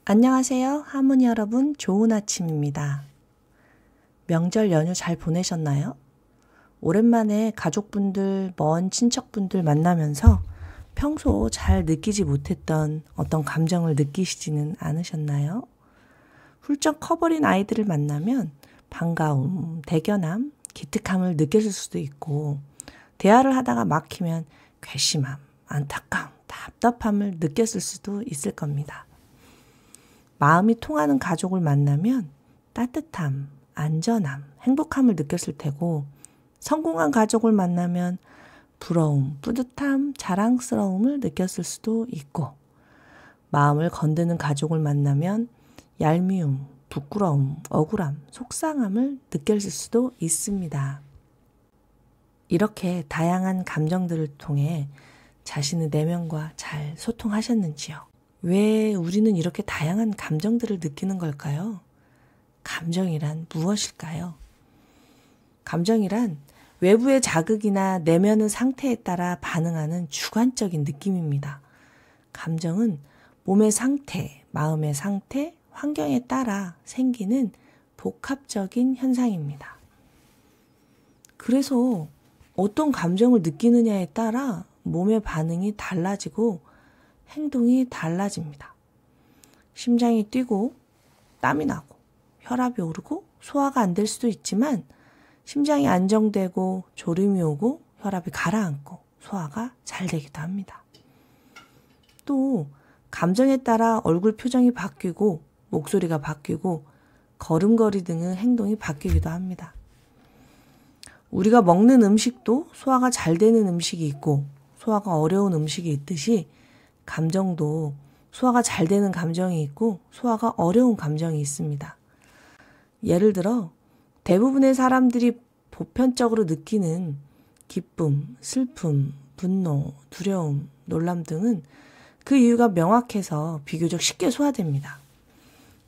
안녕하세요. 하모니 여러분, 좋은 아침입니다. 명절 연휴 잘 보내셨나요? 오랜만에 가족분들, 먼 친척분들 만나면서 평소 잘 느끼지 못했던 어떤 감정을 느끼시지는 않으셨나요? 훌쩍 커버린 아이들을 만나면 반가움, 대견함, 기특함을 느꼈을 수도 있고, 대화를 하다가 막히면 괘씸함, 안타까움, 답답함을 느꼈을 수도 있을 겁니다. 마음이 통하는 가족을 만나면 따뜻함, 안전함, 행복함을 느꼈을 테고, 성공한 가족을 만나면 부러움, 뿌듯함, 자랑스러움을 느꼈을 수도 있고, 마음을 건드는 가족을 만나면 얄미움, 부끄러움, 억울함, 속상함을 느꼈을 수도 있습니다. 이렇게 다양한 감정들을 통해 자신의 내면과 잘 소통하셨는지요? 왜 우리는 이렇게 다양한 감정들을 느끼는 걸까요? 감정이란 무엇일까요? 감정이란 외부의 자극이나 내면의 상태에 따라 반응하는 주관적인 느낌입니다. 감정은 몸의 상태, 마음의 상태, 환경에 따라 생기는 복합적인 현상입니다. 그래서 어떤 감정을 느끼느냐에 따라 몸의 반응이 달라지고 행동이 달라집니다. 심장이 뛰고 땀이 나고 혈압이 오르고 소화가 안 될 수도 있지만 심장이 안정되고 졸음이 오고 혈압이 가라앉고 소화가 잘 되기도 합니다. 또 감정에 따라 얼굴 표정이 바뀌고 목소리가 바뀌고 걸음걸이 등의 행동이 바뀌기도 합니다. 우리가 먹는 음식도 소화가 잘 되는 음식이 있고 소화가 어려운 음식이 있듯이 감정도 소화가 잘 되는 감정이 있고 소화가 어려운 감정이 있습니다. 예를 들어 대부분의 사람들이 보편적으로 느끼는 기쁨, 슬픔, 분노, 두려움, 놀람 등은 그 이유가 명확해서 비교적 쉽게 소화됩니다.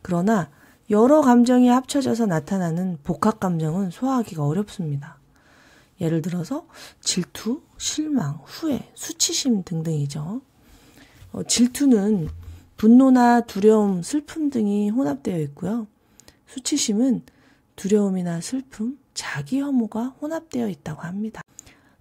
그러나 여러 감정이 합쳐져서 나타나는 복합 감정은 소화하기가 어렵습니다. 예를 들어서 질투, 실망, 후회, 수치심 등등이죠. 질투는 분노나 두려움, 슬픔 등이 혼합되어 있고요. 수치심은 두려움이나 슬픔, 자기 혐오가 혼합되어 있다고 합니다.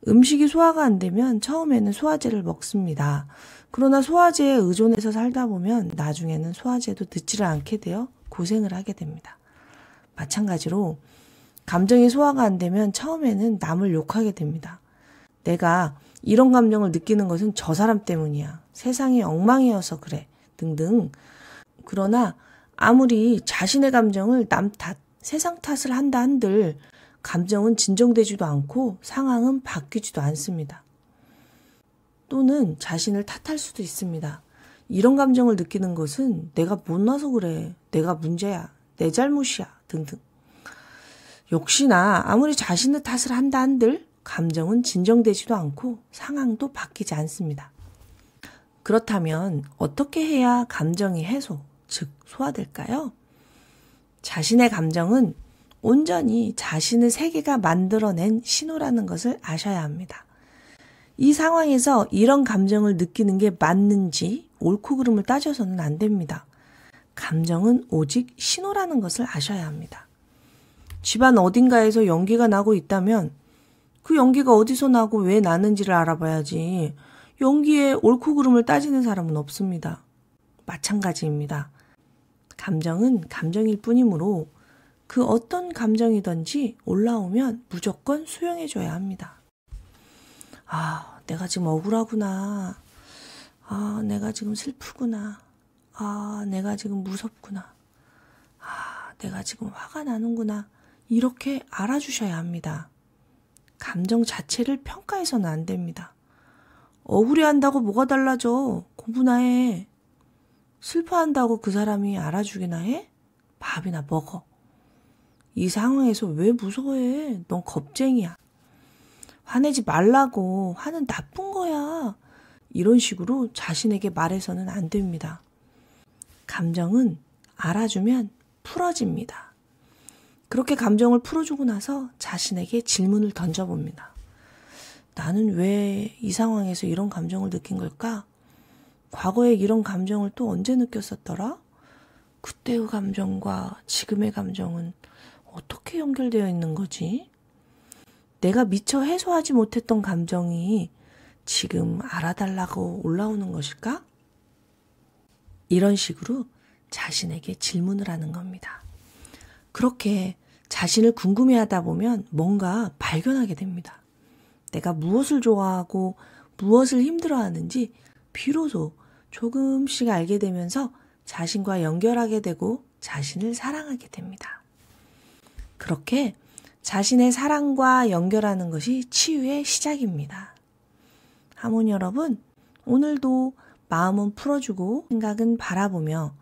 음식이 소화가 안 되면 처음에는 소화제를 먹습니다. 그러나 소화제에 의존해서 살다 보면 나중에는 소화제도 듣지를 않게 되어 고생을 하게 됩니다. 마찬가지로 감정이 소화가 안 되면 처음에는 남을 욕하게 됩니다. 내가 이런 감정을 느끼는 것은 저 사람 때문이야. 세상이 엉망이어서 그래. 등등. 그러나 아무리 자신의 감정을 남 탓, 세상 탓을 한다 한들 감정은 진정되지도 않고 상황은 바뀌지도 않습니다. 또는 자신을 탓할 수도 있습니다. 이런 감정을 느끼는 것은 내가 못나서 그래. 내가 문제야. 내 잘못이야. 등등. 역시나 아무리 자신의 탓을 한다 한들 감정은 진정되지도 않고 상황도 바뀌지 않습니다. 그렇다면 어떻게 해야 감정이 해소, 즉 소화될까요? 자신의 감정은 온전히 자신의 세계가 만들어낸 신호라는 것을 아셔야 합니다. 이 상황에서 이런 감정을 느끼는 게 맞는지 옳고 그름을 따져서는 안 됩니다. 감정은 오직 신호라는 것을 아셔야 합니다. 집안 어딘가에서 연기가 나고 있다면 그 연기가 어디서 나고 왜 나는지를 알아봐야지 연기에 옳고 그름을 따지는 사람은 없습니다. 마찬가지입니다. 감정은 감정일 뿐이므로 그 어떤 감정이든지 올라오면 무조건 수용해줘야 합니다. 아, 내가 지금 억울하구나. 아, 내가 지금 슬프구나. 아, 내가 지금 무섭구나. 아, 내가 지금 화가 나는구나. 이렇게 알아주셔야 합니다. 감정 자체를 평가해서는 안 됩니다. 억울해한다고 뭐가 달라져? 공부나 해. 슬퍼한다고 그 사람이 알아주기나 해? 밥이나 먹어. 이 상황에서 왜 무서워해? 넌 겁쟁이야. 화내지 말라고. 화는 나쁜 거야. 이런 식으로 자신에게 말해서는 안 됩니다. 감정은 알아주면 풀어집니다. 그렇게 감정을 풀어주고 나서 자신에게 질문을 던져봅니다. 나는 왜 이 상황에서 이런 감정을 느낀 걸까? 과거에 이런 감정을 또 언제 느꼈었더라? 그때의 감정과 지금의 감정은 어떻게 연결되어 있는 거지? 내가 미처 해소하지 못했던 감정이 지금 알아달라고 올라오는 것일까? 이런 식으로 자신에게 질문을 하는 겁니다. 그렇게 자신을 궁금해하다 보면 뭔가 발견하게 됩니다. 내가 무엇을 좋아하고 무엇을 힘들어하는지 비로소 조금씩 알게 되면서 자신과 연결하게 되고 자신을 사랑하게 됩니다. 그렇게 자신의 사랑과 연결하는 것이 치유의 시작입니다. 하모니 여러분, 오늘도 마음은 풀어주고 생각은 바라보며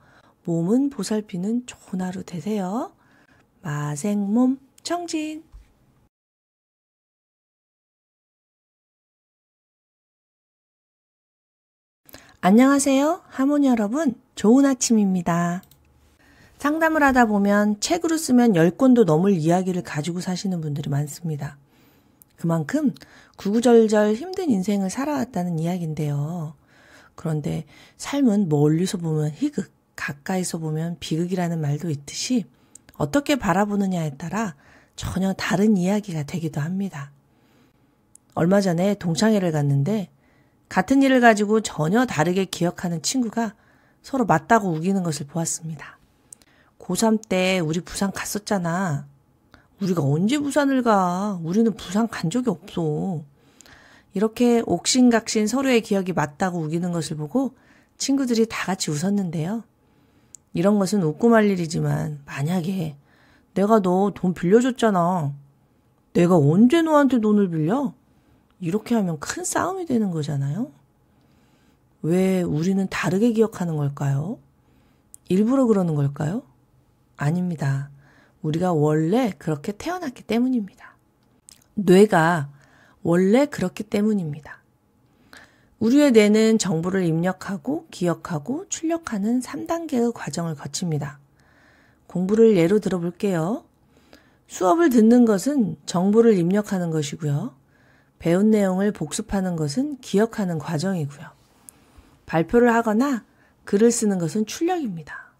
몸은 보살피는 좋은 하루 되세요. 마생몸 청진. 안녕하세요. 하모니 여러분, 좋은 아침입니다. 상담을 하다 보면 책으로 쓰면 10권도 넘을 이야기를 가지고 사시는 분들이 많습니다. 그만큼 구구절절 힘든 인생을 살아왔다는 이야기인데요. 그런데 삶은 멀리서 보면 희극, 가까이서 보면 비극이라는 말도 있듯이 어떻게 바라보느냐에 따라 전혀 다른 이야기가 되기도 합니다. 얼마 전에 동창회를 갔는데 같은 일을 가지고 전혀 다르게 기억하는 친구가 서로 맞다고 우기는 것을 보았습니다. 고3 때 우리 부산 갔었잖아. 우리가 언제 부산을 가? 우리는 부산 간 적이 없어. 이렇게 옥신각신 서로의 기억이 맞다고 우기는 것을 보고 친구들이 다 같이 웃었는데요. 이런 것은 웃고 말 일이지만 만약에 내가 너 돈 빌려줬잖아. 내가 언제 너한테 돈을 빌려? 이렇게 하면 큰 싸움이 되는 거잖아요. 왜 우리는 다르게 기억하는 걸까요? 일부러 그러는 걸까요? 아닙니다. 우리가 원래 그렇게 태어났기 때문입니다. 뇌가 원래 그렇기 때문입니다. 우리의 뇌는 정보를 입력하고 기억하고 출력하는 3단계의 과정을 거칩니다. 공부를 예로 들어볼게요. 수업을 듣는 것은 정보를 입력하는 것이고요. 배운 내용을 복습하는 것은 기억하는 과정이고요. 발표를 하거나 글을 쓰는 것은 출력입니다.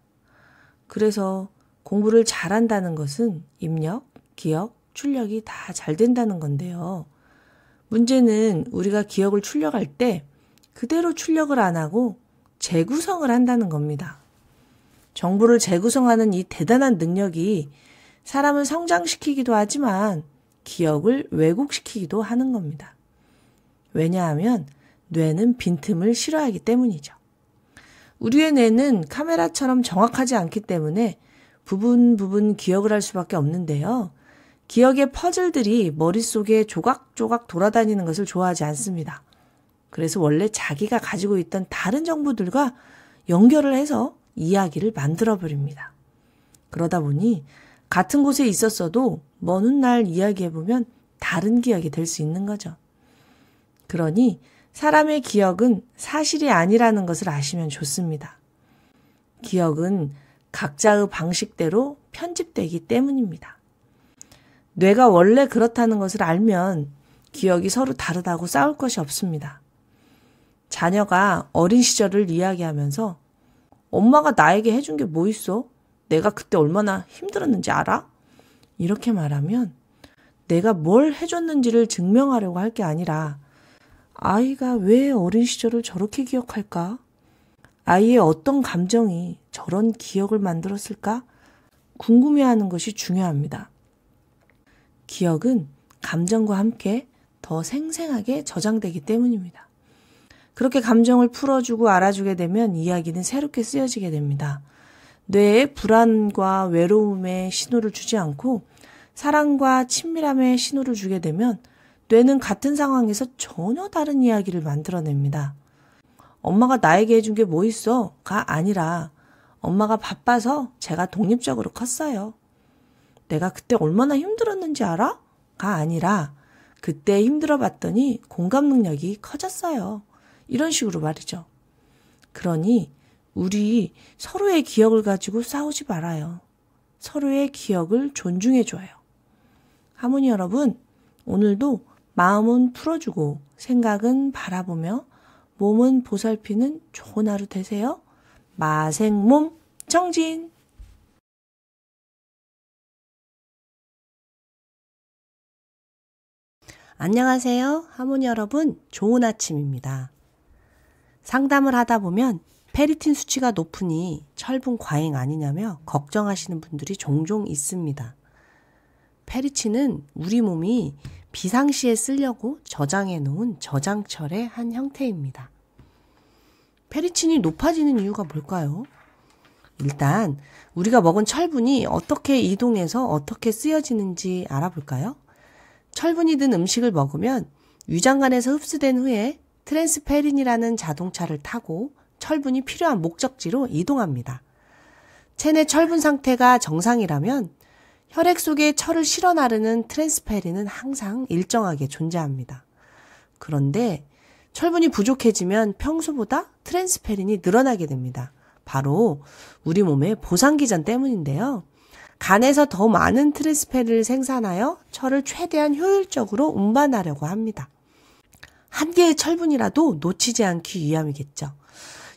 그래서 공부를 잘한다는 것은 입력, 기억, 출력이 다 잘 된다는 건데요. 문제는 우리가 기억을 출력할 때 그대로 출력을 안 하고 재구성을 한다는 겁니다. 정보를 재구성하는 이 대단한 능력이 사람을 성장시키기도 하지만 기억을 왜곡시키기도 하는 겁니다. 왜냐하면 뇌는 빈틈을 싫어하기 때문이죠. 우리의 뇌는 카메라처럼 정확하지 않기 때문에 부분 기억을 할 수밖에 없는데요. 기억의 퍼즐들이 머릿속에 조각조각 돌아다니는 것을 좋아하지 않습니다. 그래서 원래 자기가 가지고 있던 다른 정보들과 연결을 해서 이야기를 만들어버립니다. 그러다 보니 같은 곳에 있었어도 먼 훗날 이야기해보면 다른 기억이 될 수 있는 거죠. 그러니 사람의 기억은 사실이 아니라는 것을 아시면 좋습니다. 기억은 각자의 방식대로 편집되기 때문입니다. 뇌가 원래 그렇다는 것을 알면 기억이 서로 다르다고 싸울 것이 없습니다. 자녀가 어린 시절을 이야기하면서 엄마가 나에게 해준 게 뭐 있어? 내가 그때 얼마나 힘들었는지 알아? 이렇게 말하면 내가 뭘 해줬는지를 증명하려고 할 게 아니라 아이가 왜 어린 시절을 저렇게 기억할까? 아이의 어떤 감정이 저런 기억을 만들었을까? 궁금해하는 것이 중요합니다. 기억은 감정과 함께 더 생생하게 저장되기 때문입니다. 그렇게 감정을 풀어주고 알아주게 되면 이야기는 새롭게 쓰여지게 됩니다. 뇌에 불안과 외로움의 신호를 주지 않고 사랑과 친밀함의 신호를 주게 되면 뇌는 같은 상황에서 전혀 다른 이야기를 만들어냅니다. 엄마가 나에게 해준 게 뭐 있어? 가 아니라 엄마가 바빠서 제가 독립적으로 컸어요. 내가 그때 얼마나 힘들었는지 알아? 가 아니라 그때 힘들어 봤더니 공감 능력이 커졌어요. 이런 식으로 말이죠. 그러니 우리 서로의 기억을 가지고 싸우지 말아요. 서로의 기억을 존중해줘요. 하모니 여러분, 오늘도 마음은 풀어주고 생각은 바라보며 몸은 보살피는 좋은 하루 되세요. 마생몸 정진! 안녕하세요. 하모니 여러분, 좋은 아침입니다. 상담을 하다 보면 페리틴 수치가 높으니 철분 과잉 아니냐며 걱정하시는 분들이 종종 있습니다. 페리틴은 우리 몸이 비상시에 쓰려고 저장해 놓은 저장철의 한 형태입니다. 페리틴이 높아지는 이유가 뭘까요? 일단 우리가 먹은 철분이 어떻게 이동해서 어떻게 쓰여지는지 알아볼까요? 철분이 든 음식을 먹으면 위장관에서 흡수된 후에 트랜스페린이라는 자동차를 타고 철분이 필요한 목적지로 이동합니다. 체내 철분 상태가 정상이라면 혈액 속에 철을 실어 나르는 트랜스페린은 항상 일정하게 존재합니다. 그런데 철분이 부족해지면 평소보다 트랜스페린이 늘어나게 됩니다. 바로 우리 몸의 보상기전 때문인데요. 간에서 더 많은 트랜스페린을 생산하여 철을 최대한 효율적으로 운반하려고 합니다. 한 개의 철분이라도 놓치지 않기 위함이겠죠.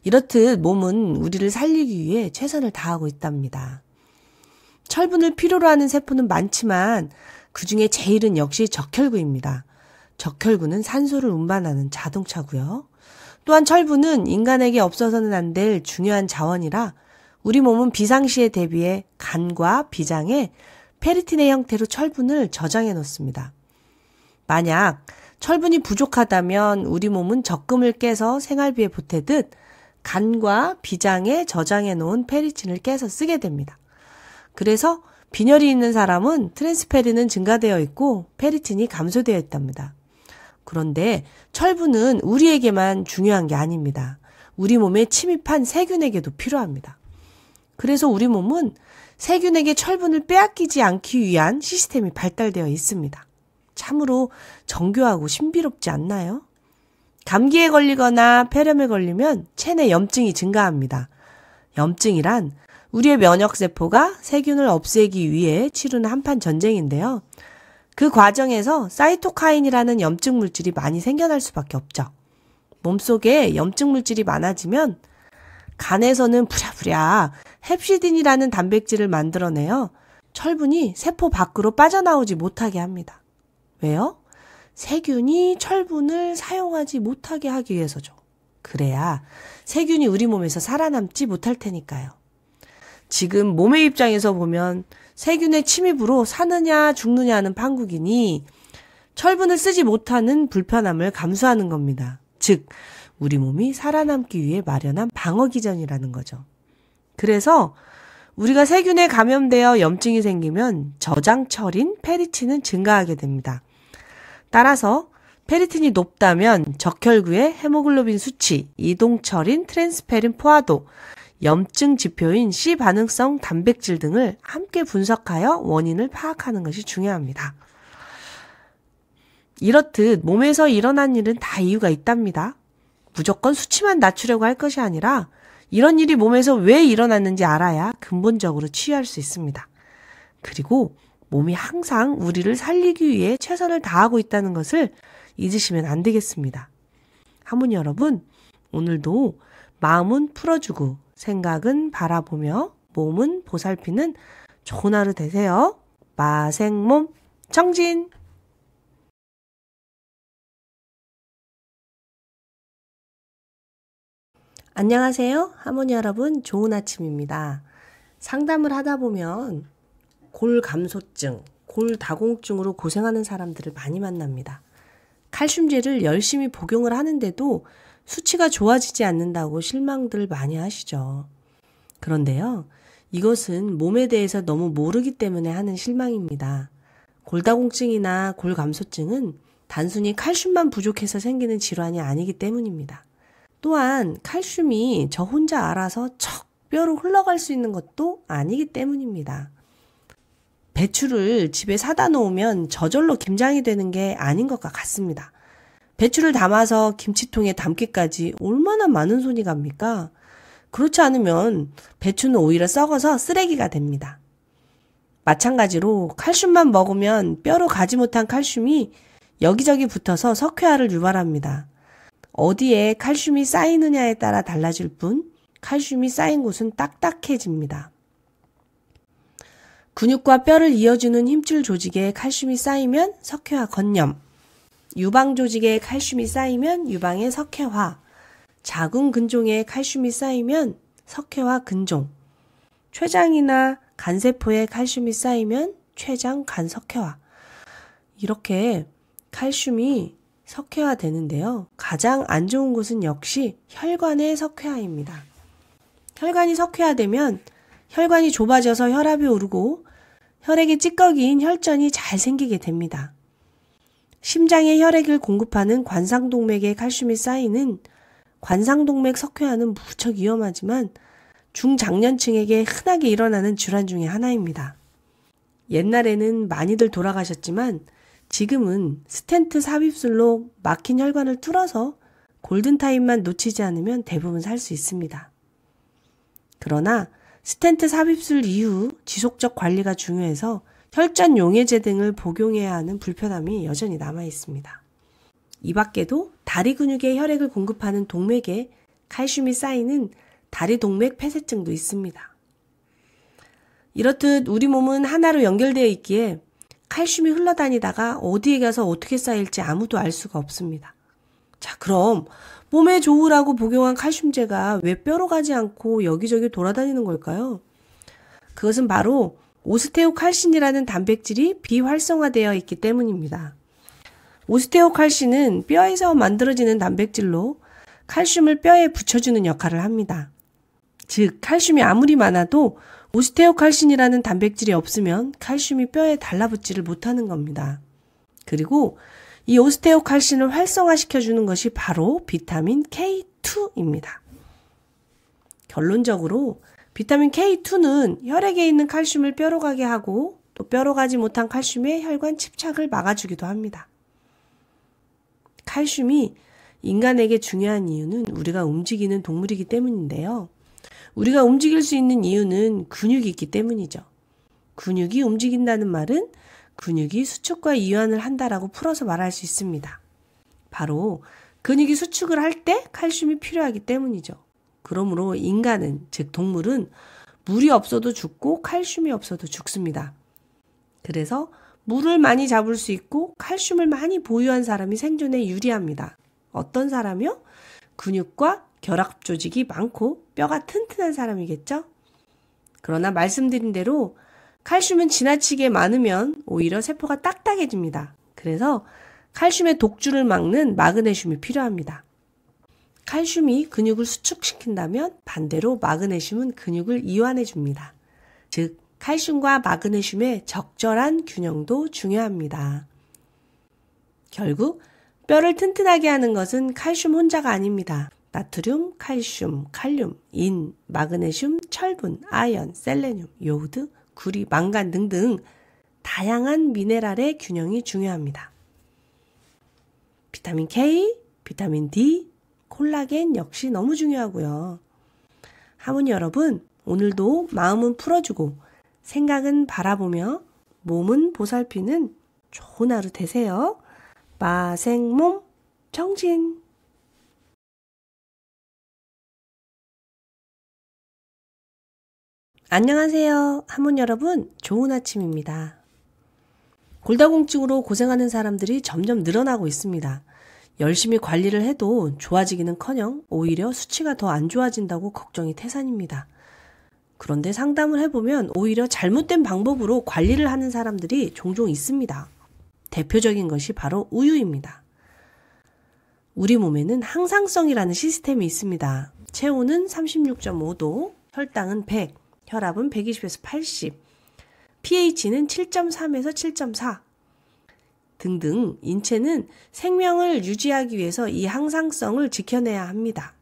이렇듯 몸은 우리를 살리기 위해 최선을 다하고 있답니다. 철분을 필요로 하는 세포는 많지만 그 중에 제일은 역시 적혈구입니다. 적혈구는 산소를 운반하는 자동차고요. 또한 철분은 인간에게 없어서는 안 될 중요한 자원이라 우리 몸은 비상시에 대비해 간과 비장에 페리틴의 형태로 철분을 저장해 놓습니다. 만약 철분이 부족하다면 우리 몸은 적금을 깨서 생활비에 보태듯 간과 비장에 저장해 놓은 페리틴을 깨서 쓰게 됩니다. 그래서 빈혈이 있는 사람은 트랜스페린은 증가되어 있고 페리틴이 감소되어 있답니다. 그런데 철분은 우리에게만 중요한 게 아닙니다. 우리 몸에 침입한 세균에게도 필요합니다. 그래서 우리 몸은 세균에게 철분을 빼앗기지 않기 위한 시스템이 발달되어 있습니다. 참으로 정교하고 신비롭지 않나요? 감기에 걸리거나 폐렴에 걸리면 체내 염증이 증가합니다. 염증이란 우리의 면역세포가 세균을 없애기 위해 치르는 한판 전쟁인데요. 그 과정에서 사이토카인이라는 염증 물질이 많이 생겨날 수밖에 없죠. 몸속에 염증 물질이 많아지면 간에서는 부랴부랴 헵시딘이라는 단백질을 만들어내어 철분이 세포 밖으로 빠져나오지 못하게 합니다. 왜요? 세균이 철분을 사용하지 못하게 하기 위해서죠. 그래야 세균이 우리 몸에서 살아남지 못할 테니까요. 지금 몸의 입장에서 보면 세균의 침입으로 사느냐 죽느냐 하는 판국이니 철분을 쓰지 못하는 불편함을 감수하는 겁니다. 즉, 우리 몸이 살아남기 위해 마련한 방어기전이라는 거죠. 그래서 우리가 세균에 감염되어 염증이 생기면 저장철인 페리틴은 증가하게 됩니다. 따라서 페리틴이 높다면 적혈구의 헤모글로빈 수치, 이동철인 트랜스페린 포화도, 염증 지표인 C 반응성 단백질 등을 함께 분석하여 원인을 파악하는 것이 중요합니다. 이렇듯 몸에서 일어난 일은 다 이유가 있답니다. 무조건 수치만 낮추려고 할 것이 아니라 이런 일이 몸에서 왜 일어났는지 알아야 근본적으로 치유할 수 있습니다. 그리고 몸이 항상 우리를 살리기 위해 최선을 다하고 있다는 것을 잊으시면 안 되겠습니다. 하모니 여러분, 오늘도 마음은 풀어주고 생각은 바라보며 몸은 보살피는 좋은 하루 되세요. 마생몸 정진! 안녕하세요. 하모니 여러분, 좋은 아침입니다. 상담을 하다 보면 골감소증, 골다공증으로 고생하는 사람들을 많이 만납니다. 칼슘제를 열심히 복용을 하는데도 수치가 좋아지지 않는다고 실망들 많이 하시죠. 그런데요, 이것은 몸에 대해서 너무 모르기 때문에 하는 실망입니다. 골다공증이나 골감소증은 단순히 칼슘만 부족해서 생기는 질환이 아니기 때문입니다. 또한 칼슘이 저 혼자 알아서 척 뼈로 흘러갈 수 있는 것도 아니기 때문입니다. 배추를 집에 사다 놓으면 저절로 김장이 되는 게 아닌 것과 같습니다. 배추를 담아서 김치통에 담기까지 얼마나 많은 손이 갑니까? 그렇지 않으면 배추는 오히려 썩어서 쓰레기가 됩니다. 마찬가지로 칼슘만 먹으면 뼈로 가지 못한 칼슘이 여기저기 붙어서 석회화를 유발합니다. 어디에 칼슘이 쌓이느냐에 따라 달라질 뿐 칼슘이 쌓인 곳은 딱딱해집니다. 근육과 뼈를 이어주는 힘줄 조직에 칼슘이 쌓이면 석회화 건염, 유방 조직에 칼슘이 쌓이면 유방의 석회화, 자궁 근종에 칼슘이 쌓이면 석회화 근종, 췌장이나 간세포에 칼슘이 쌓이면 췌장 간석회화. 이렇게 칼슘이 석회화되는데요. 가장 안 좋은 곳은 역시 혈관의 석회화입니다. 혈관이 석회화되면 혈관이 좁아져서 혈압이 오르고 혈액의 찌꺼기인 혈전이 잘 생기게 됩니다. 심장에 혈액을 공급하는 관상동맥에 칼슘이 쌓이는 관상동맥 석회화는 무척 위험하지만 중장년층에게 흔하게 일어나는 질환 중에 하나입니다. 옛날에는 많이들 돌아가셨지만 지금은 스텐트 삽입술로 막힌 혈관을 뚫어서 골든타임만 놓치지 않으면 대부분 살 수 있습니다. 그러나 스텐트 삽입술 이후 지속적 관리가 중요해서 혈전 용해제 등을 복용해야 하는 불편함이 여전히 남아 있습니다. 이 밖에도 다리 근육에 혈액을 공급하는 동맥에 칼슘이 쌓이는 다리 동맥 폐쇄증도 있습니다. 이렇듯 우리 몸은 하나로 연결되어 있기에 칼슘이 흘러다니다가 어디에 가서 어떻게 쌓일지 아무도 알 수가 없습니다. 자, 그럼 몸에 좋으라고 복용한 칼슘제가 왜 뼈로 가지 않고 여기저기 돌아다니는 걸까요? 그것은 바로 오스테오칼신이라는 단백질이 비활성화되어 있기 때문입니다. 오스테오칼신은 뼈에서 만들어지는 단백질로 칼슘을 뼈에 붙여주는 역할을 합니다. 즉, 칼슘이 아무리 많아도 오스테오칼신이라는 단백질이 없으면 칼슘이 뼈에 달라붙지를 못하는 겁니다. 그리고 이 오스테오칼신을 활성화시켜주는 것이 바로 비타민 K2입니다. 결론적으로 비타민 K2는 혈액에 있는 칼슘을 뼈로 가게 하고 또 뼈로 가지 못한 칼슘의 혈관 침착을 막아주기도 합니다. 칼슘이 인간에게 중요한 이유는 우리가 움직이는 동물이기 때문인데요. 우리가 움직일 수 있는 이유는 근육이 있기 때문이죠. 근육이 움직인다는 말은 근육이 수축과 이완을 한다라고 풀어서 말할 수 있습니다. 바로 근육이 수축을 할 때 칼슘이 필요하기 때문이죠. 그러므로 인간은, 즉 동물은 물이 없어도 죽고 칼슘이 없어도 죽습니다. 그래서 물을 많이 잡을 수 있고 칼슘을 많이 보유한 사람이 생존에 유리합니다. 어떤 사람이요? 근육과 결합 조직이 많고 뼈가 튼튼한 사람이겠죠? 그러나 말씀드린 대로 칼슘은 지나치게 많으면 오히려 세포가 딱딱해집니다. 그래서 칼슘의 독주를 막는 마그네슘이 필요합니다. 칼슘이 근육을 수축시킨다면 반대로 마그네슘은 근육을 이완해줍니다. 즉, 칼슘과 마그네슘의 적절한 균형도 중요합니다. 결국 뼈를 튼튼하게 하는 것은 칼슘 혼자가 아닙니다. 나트륨, 칼슘, 칼륨, 인, 마그네슘, 철분, 아연, 셀레늄, 요오드, 구리, 망간 등등 다양한 미네랄의 균형이 중요합니다. 비타민 K, 비타민 D, 콜라겐 역시 너무 중요하고요. 하모니 여러분, 오늘도 마음은 풀어주고 생각은 바라보며 몸은 보살피는 좋은 하루 되세요. 마생몸 정진. 안녕하세요. 하모니 여러분, 좋은 아침입니다. 골다공증으로 고생하는 사람들이 점점 늘어나고 있습니다. 열심히 관리를 해도 좋아지기는커녕 오히려 수치가 더 안 좋아진다고 걱정이 태산입니다. 그런데 상담을 해보면 오히려 잘못된 방법으로 관리를 하는 사람들이 종종 있습니다. 대표적인 것이 바로 우유입니다. 우리 몸에는 항상성이라는 시스템이 있습니다. 체온은 36.5도, 혈당은 100, 혈압은 120에서 80, pH는 7.3에서 7.4 등등 인체는 생명을 유지하기 위해서 이 항상성을 지켜내야 합니다.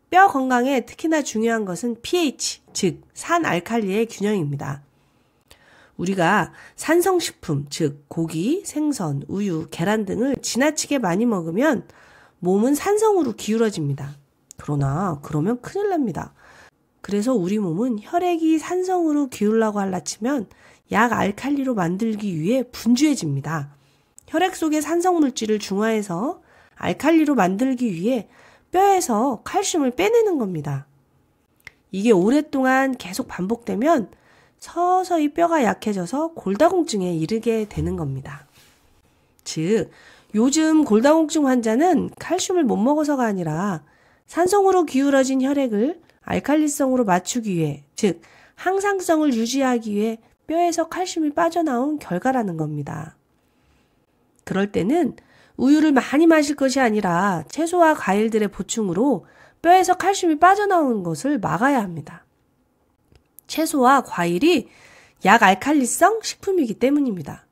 뼈 건강에 특히나 중요한 것은 pH, 즉 산알칼리의 균형입니다. 우리가 산성식품, 즉 고기, 생선, 우유, 계란 등을 지나치게 많이 먹으면 몸은 산성으로 기울어집니다. 그러면 큰일 납니다. 그래서 우리 몸은 혈액이 산성으로 기울라고 할라치면 약 알칼리로 만들기 위해 분주해집니다. 혈액 속의 산성 물질을 중화해서 알칼리로 만들기 위해 뼈에서 칼슘을 빼내는 겁니다. 이게 오랫동안 계속 반복되면 서서히 뼈가 약해져서 골다공증에 이르게 되는 겁니다. 즉, 요즘 골다공증 환자는 칼슘을 못 먹어서가 아니라 산성으로 기울어진 혈액을 알칼리성으로 맞추기 위해, 즉 항상성을 유지하기 위해 뼈에서 칼슘이 빠져나온 결과라는 겁니다. 그럴 때는 우유를 많이 마실 것이 아니라 채소와 과일들의 보충으로 뼈에서 칼슘이 빠져나오는 것을 막아야 합니다. 채소와 과일이 약알칼리성 식품이기 때문입니다.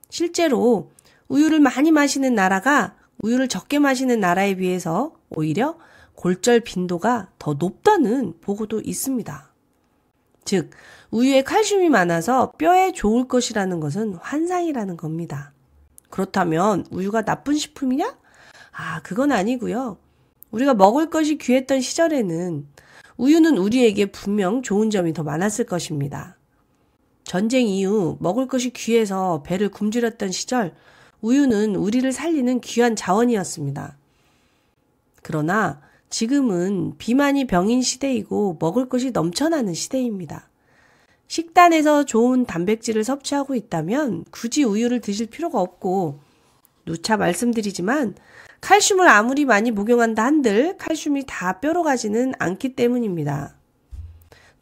실제로 우유를 많이 마시는 나라가 우유를 적게 마시는 나라에 비해서 오히려 골절 빈도가 더 높다는 보고도 있습니다. 즉, 우유에 칼슘이 많아서 뼈에 좋을 것이라는 것은 환상이라는 겁니다. 그렇다면 우유가 나쁜 식품이냐? 그건 아니고요. 우리가 먹을 것이 귀했던 시절에는 우유는 우리에게 분명 좋은 점이 더 많았을 것입니다. 전쟁 이후 먹을 것이 귀해서 배를 굶주렸던 시절, 우유는 우리를 살리는 귀한 자원이었습니다. 그러나 지금은 비만이 병인 시대이고 먹을 것이 넘쳐나는 시대입니다. 식단에서 좋은 단백질을 섭취하고 있다면 굳이 우유를 드실 필요가 없고, 누차 말씀드리지만 칼슘을 아무리 많이 복용한다 한들 칼슘이 다 뼈로 가지는 않기 때문입니다.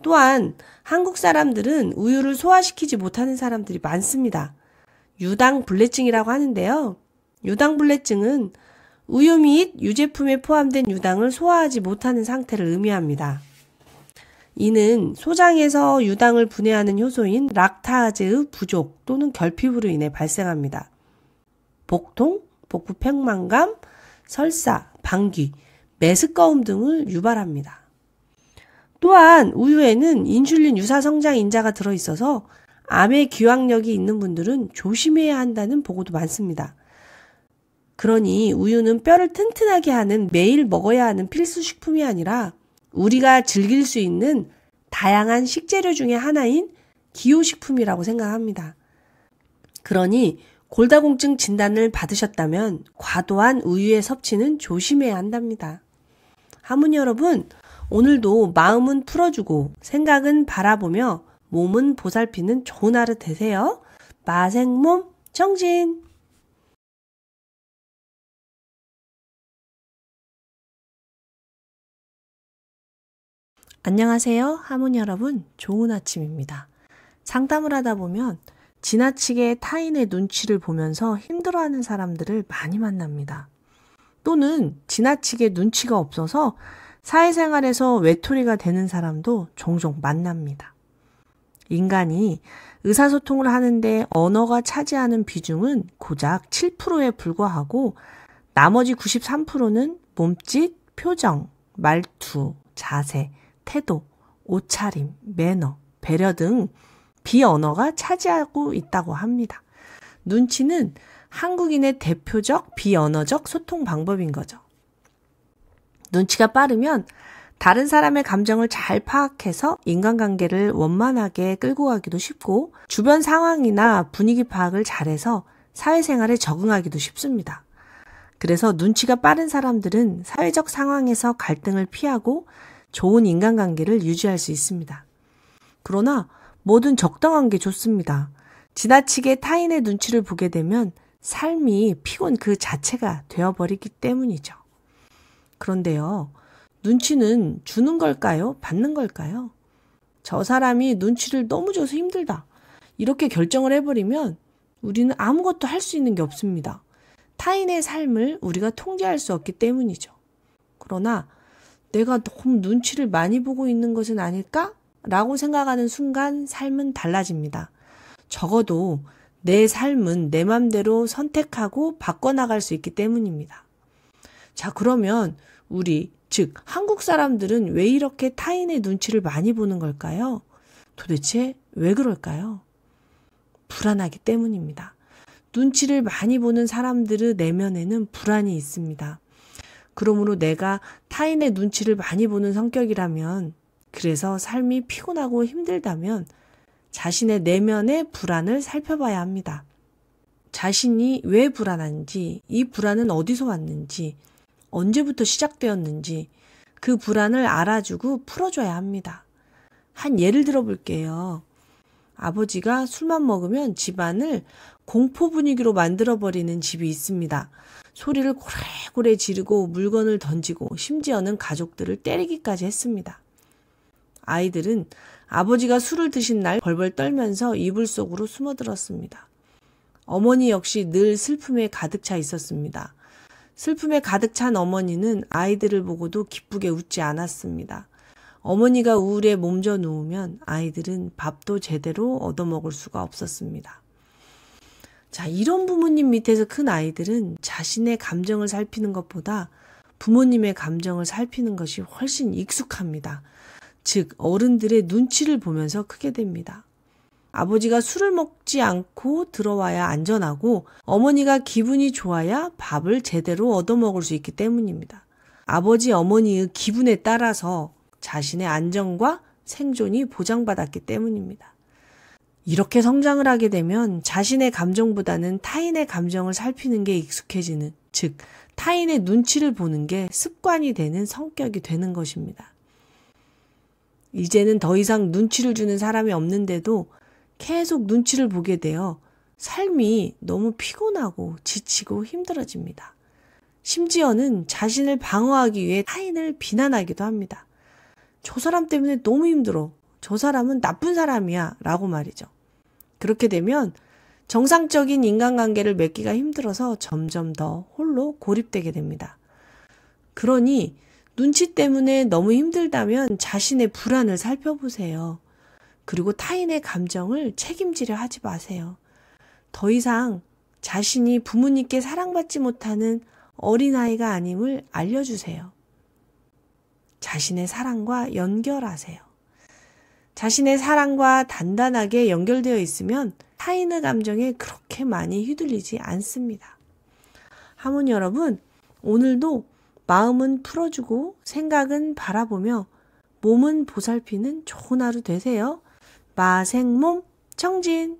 또한 한국 사람들은 우유를 소화시키지 못하는 사람들이 많습니다. 유당불내증이라고 하는데요. 유당불내증은 우유 및 유제품에 포함된 유당을 소화하지 못하는 상태를 의미합니다. 이는 소장에서 유당을 분해하는 효소인 락타아제의 부족 또는 결핍으로 인해 발생합니다. 복통, 복부 팽만감, 설사, 방귀, 메스꺼움 등을 유발합니다. 또한 우유에는 인슐린 유사 성장 인자가 들어있어서 암의 기왕력이 있는 분들은 조심해야 한다는 보고도 많습니다. 그러니 우유는 뼈를 튼튼하게 하는 매일 먹어야 하는 필수 식품이 아니라 우리가 즐길 수 있는 다양한 식재료 중에 하나인 기호식품이라고 생각합니다. 그러니 골다공증 진단을 받으셨다면 과도한 우유의 섭취는 조심해야 한답니다. 하모니 여러분, 오늘도 마음은 풀어주고 생각은 바라보며 몸은 보살피는 좋은 하루 되세요. 마생몸 정진! 안녕하세요. 하모니 여러분, 좋은 아침입니다. 상담을 하다 보면 지나치게 타인의 눈치를 보면서 힘들어하는 사람들을 많이 만납니다. 또는 지나치게 눈치가 없어서 사회생활에서 외톨이가 되는 사람도 종종 만납니다. 인간이 의사소통을 하는데 언어가 차지하는 비중은 고작 7%에 불과하고 나머지 93%는 몸짓, 표정, 말투, 자세, 태도, 옷차림, 매너, 배려 등 비언어가 차지하고 있다고 합니다. 눈치는 한국인의 대표적 비언어적 소통 방법인 거죠. 눈치가 빠르면 다른 사람의 감정을 잘 파악해서 인간관계를 원만하게 끌고 가기도 쉽고 주변 상황이나 분위기 파악을 잘해서 사회생활에 적응하기도 쉽습니다. 그래서 눈치가 빠른 사람들은 사회적 상황에서 갈등을 피하고 좋은 인간관계를 유지할 수 있습니다. 그러나 뭐든 적당한 게 좋습니다. 지나치게 타인의 눈치를 보게 되면 삶이 피곤 그 자체가 되어버리기 때문이죠. 그런데요, 눈치는 주는 걸까요? 받는 걸까요? 저 사람이 눈치를 너무 줘서 힘들다. 이렇게 결정을 해버리면 우리는 아무것도 할 수 있는 게 없습니다. 타인의 삶을 우리가 통제할 수 없기 때문이죠. 그러나 내가 너무 눈치를 많이 보고 있는 것은 아닐까? 라고 생각하는 순간 삶은 달라집니다. 적어도 내 삶은 내 맘대로 선택하고 바꿔나갈 수 있기 때문입니다. 자, 그러면 우리, 즉 한국 사람들은 왜 이렇게 타인의 눈치를 많이 보는 걸까요? 도대체 왜 그럴까요? 불안하기 때문입니다. 눈치를 많이 보는 사람들의 내면에는 불안이 있습니다. 그러므로 내가 타인의 눈치를 많이 보는 성격이라면, 그래서 삶이 피곤하고 힘들다면 자신의 내면의 불안을 살펴봐야 합니다. 자신이 왜 불안한지, 이 불안은 어디서 왔는지, 언제부터 시작되었는지 그 불안을 알아주고 풀어줘야 합니다. 한 예를 들어 볼게요. 아버지가 술만 먹으면 집안을 공포 분위기로 만들어버리는 집이 있습니다. 소리를 고래고래 지르고 물건을 던지고 심지어는 가족들을 때리기까지 했습니다. 아이들은 아버지가 술을 드신 날 벌벌 떨면서 이불 속으로 숨어들었습니다. 어머니 역시 늘 슬픔에 가득 차 있었습니다. 슬픔에 가득 찬 어머니는 아이들을 보고도 기쁘게 웃지 않았습니다. 어머니가 우울에 몸져 누우면 아이들은 밥도 제대로 얻어먹을 수가 없었습니다. 자, 이런 부모님 밑에서 큰 아이들은 자신의 감정을 살피는 것보다 부모님의 감정을 살피는 것이 훨씬 익숙합니다. 즉, 어른들의 눈치를 보면서 크게 됩니다. 아버지가 술을 먹지 않고 들어와야 안전하고 어머니가 기분이 좋아야 밥을 제대로 얻어먹을 수 있기 때문입니다. 아버지, 어머니의 기분에 따라서 자신의 안전과 생존이 보장받았기 때문입니다. 이렇게 성장을 하게 되면 자신의 감정보다는 타인의 감정을 살피는 게 익숙해지는, 즉 타인의 눈치를 보는 게 습관이 되는 성격이 되는 것입니다. 이제는 더 이상 눈치를 주는 사람이 없는데도 계속 눈치를 보게 되어 삶이 너무 피곤하고 지치고 힘들어집니다. 심지어는 자신을 방어하기 위해 타인을 비난하기도 합니다. 저 사람 때문에 너무 힘들어. 저 사람은 나쁜 사람이야. 라고 말이죠. 그렇게 되면 정상적인 인간관계를 맺기가 힘들어서 점점 더 홀로 고립되게 됩니다. 그러니 눈치 때문에 너무 힘들다면 자신의 불안을 살펴보세요. 그리고 타인의 감정을 책임지려 하지 마세요. 더 이상 자신이 부모님께 사랑받지 못하는 어린아이가 아님을 알려주세요. 자신의 사랑과 연결하세요. 자신의 사랑과 단단하게 연결되어 있으면 타인의 감정에 그렇게 많이 휘둘리지 않습니다. 하모니 여러분, 오늘도 마음은 풀어주고 생각은 바라보며 몸은 보살피는 좋은 하루 되세요. 마생몸 청진.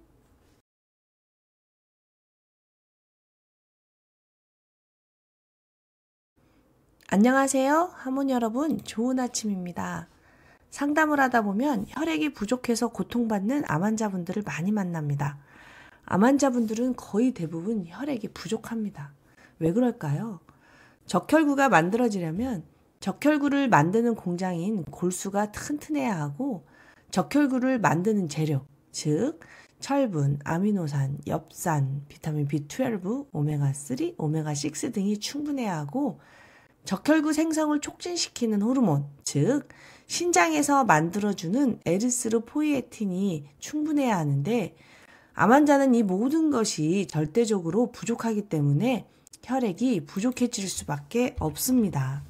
안녕하세요. 하모니 여러분, 좋은 아침입니다. 상담을 하다 보면 혈액이 부족해서 고통받는 암 환자분들을 많이 만납니다. 암 환자분들은 거의 대부분 혈액이 부족합니다. 왜 그럴까요? 적혈구가 만들어지려면 적혈구를 만드는 공장인 골수가 튼튼해야 하고 적혈구를 만드는 재료, 즉 철분, 아미노산, 엽산, 비타민 B12, 오메가3, 오메가6 등이 충분해야 하고 적혈구 생성을 촉진시키는 호르몬, 즉 신장에서 만들어주는 에리스로포이에틴이 충분해야 하는데 암 환자는 이 모든 것이 절대적으로 부족하기 때문에 혈액이 부족해질 수밖에 없습니다.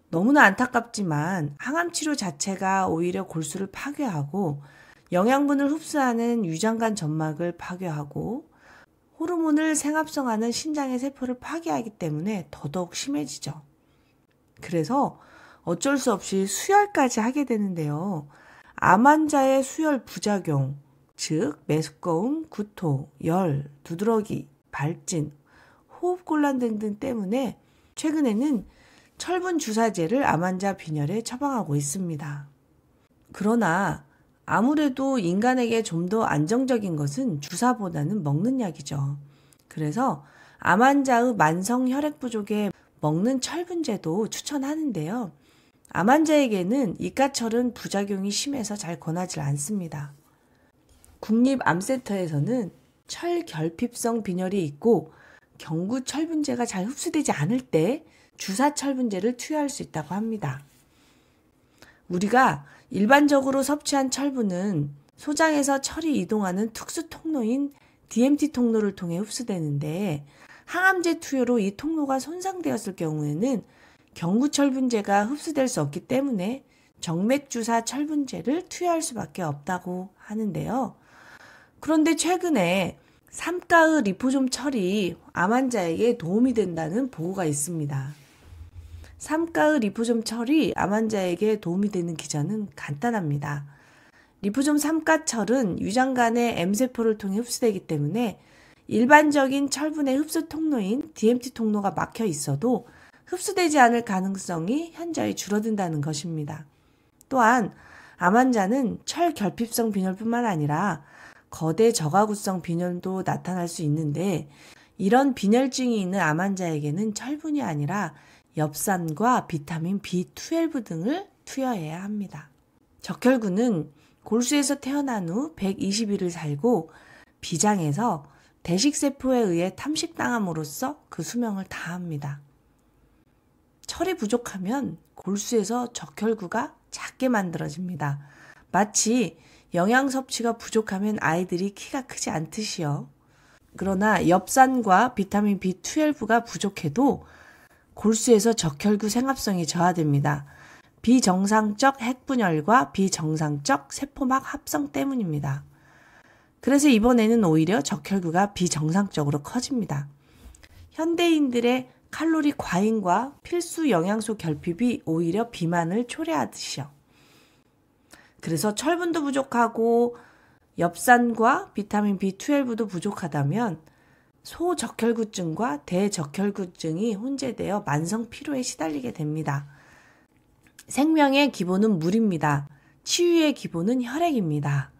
너무나 안타깝지만 항암 치료 자체가 오히려 골수를 파괴하고 영양분을 흡수하는 유장관 점막을 파괴하고 호르몬을 생합성하는 신장의 세포를 파괴하기 때문에 더더욱 심해지죠. 그래서 어쩔 수 없이 수혈까지 하게 되는데요. 암 환자의 수혈 부작용, 즉 메스꺼움, 구토, 열, 두드러기, 발진, 호흡곤란 등등 때문에 최근에는 철분 주사제를 암 환자 빈혈에 처방하고 있습니다. 그러나 아무래도 인간에게 좀 더 안정적인 것은 주사보다는 먹는 약이죠. 그래서 암 환자의 만성 혈액 부족에 먹는 철분제도 추천하는데요. 암 환자에게는 이가철은 부작용이 심해서 잘 권하지 않습니다. 국립암센터에서는 철결핍성 빈혈이 있고 경구 철분제가 잘 흡수되지 않을 때 주사 철분제를 투여할 수 있다고 합니다. 우리가 일반적으로 섭취한 철분은 소장에서 철이 이동하는 특수 통로인 DMT 통로를 통해 흡수되는데 항암제 투여로 이 통로가 손상되었을 경우에는 경구철분제가 흡수될 수 없기 때문에 정맥주사 철분제를 투여할 수밖에 없다고 하는데요. 그런데 최근에 삼가의 리포솜 철이 암 환자에게 도움이 된다는 보고가 있습니다. 삼가의 리포솜 철이 암 환자에게 도움이 되는 기전은 간단합니다. 리포솜 삼가철은 유장관의 M세포를 통해 흡수되기 때문에 일반적인 철분의 흡수 통로인 DMT 통로가 막혀 있어도 흡수되지 않을 가능성이 현저히 줄어든다는 것입니다. 또한 암 환자는 철결핍성 빈혈뿐만 아니라 거대 저가구성 빈혈도 나타날 수 있는데 이런 빈혈증이 있는 암 환자에게는 철분이 아니라 엽산과 비타민 B12 등을 투여해야 합니다. 적혈구는 골수에서 태어난 후 120일을 살고 비장에서 대식세포에 의해 탐식당함으로써 그 수명을 다합니다. 철이 부족하면 골수에서 적혈구가 작게 만들어집니다. 마치 영양 섭취가 부족하면 아이들이 키가 크지 않듯이요. 그러나 엽산과 비타민 B12가 부족해도 골수에서 적혈구 생합성이 저하됩니다. 비정상적 핵분열과 비정상적 세포막 합성 때문입니다. 그래서 이번에는 오히려 적혈구가 비정상적으로 커집니다. 현대인들의 칼로리 과잉과 필수 영양소 결핍이 오히려 비만을 초래하듯이요. 그래서 철분도 부족하고 엽산과 비타민 B12도 부족하다면 소적혈구증과 대적혈구증이 혼재되어 만성 피로에 시달리게 됩니다. 생명의 기본은 물입니다. 치유의 기본은 혈액입니다.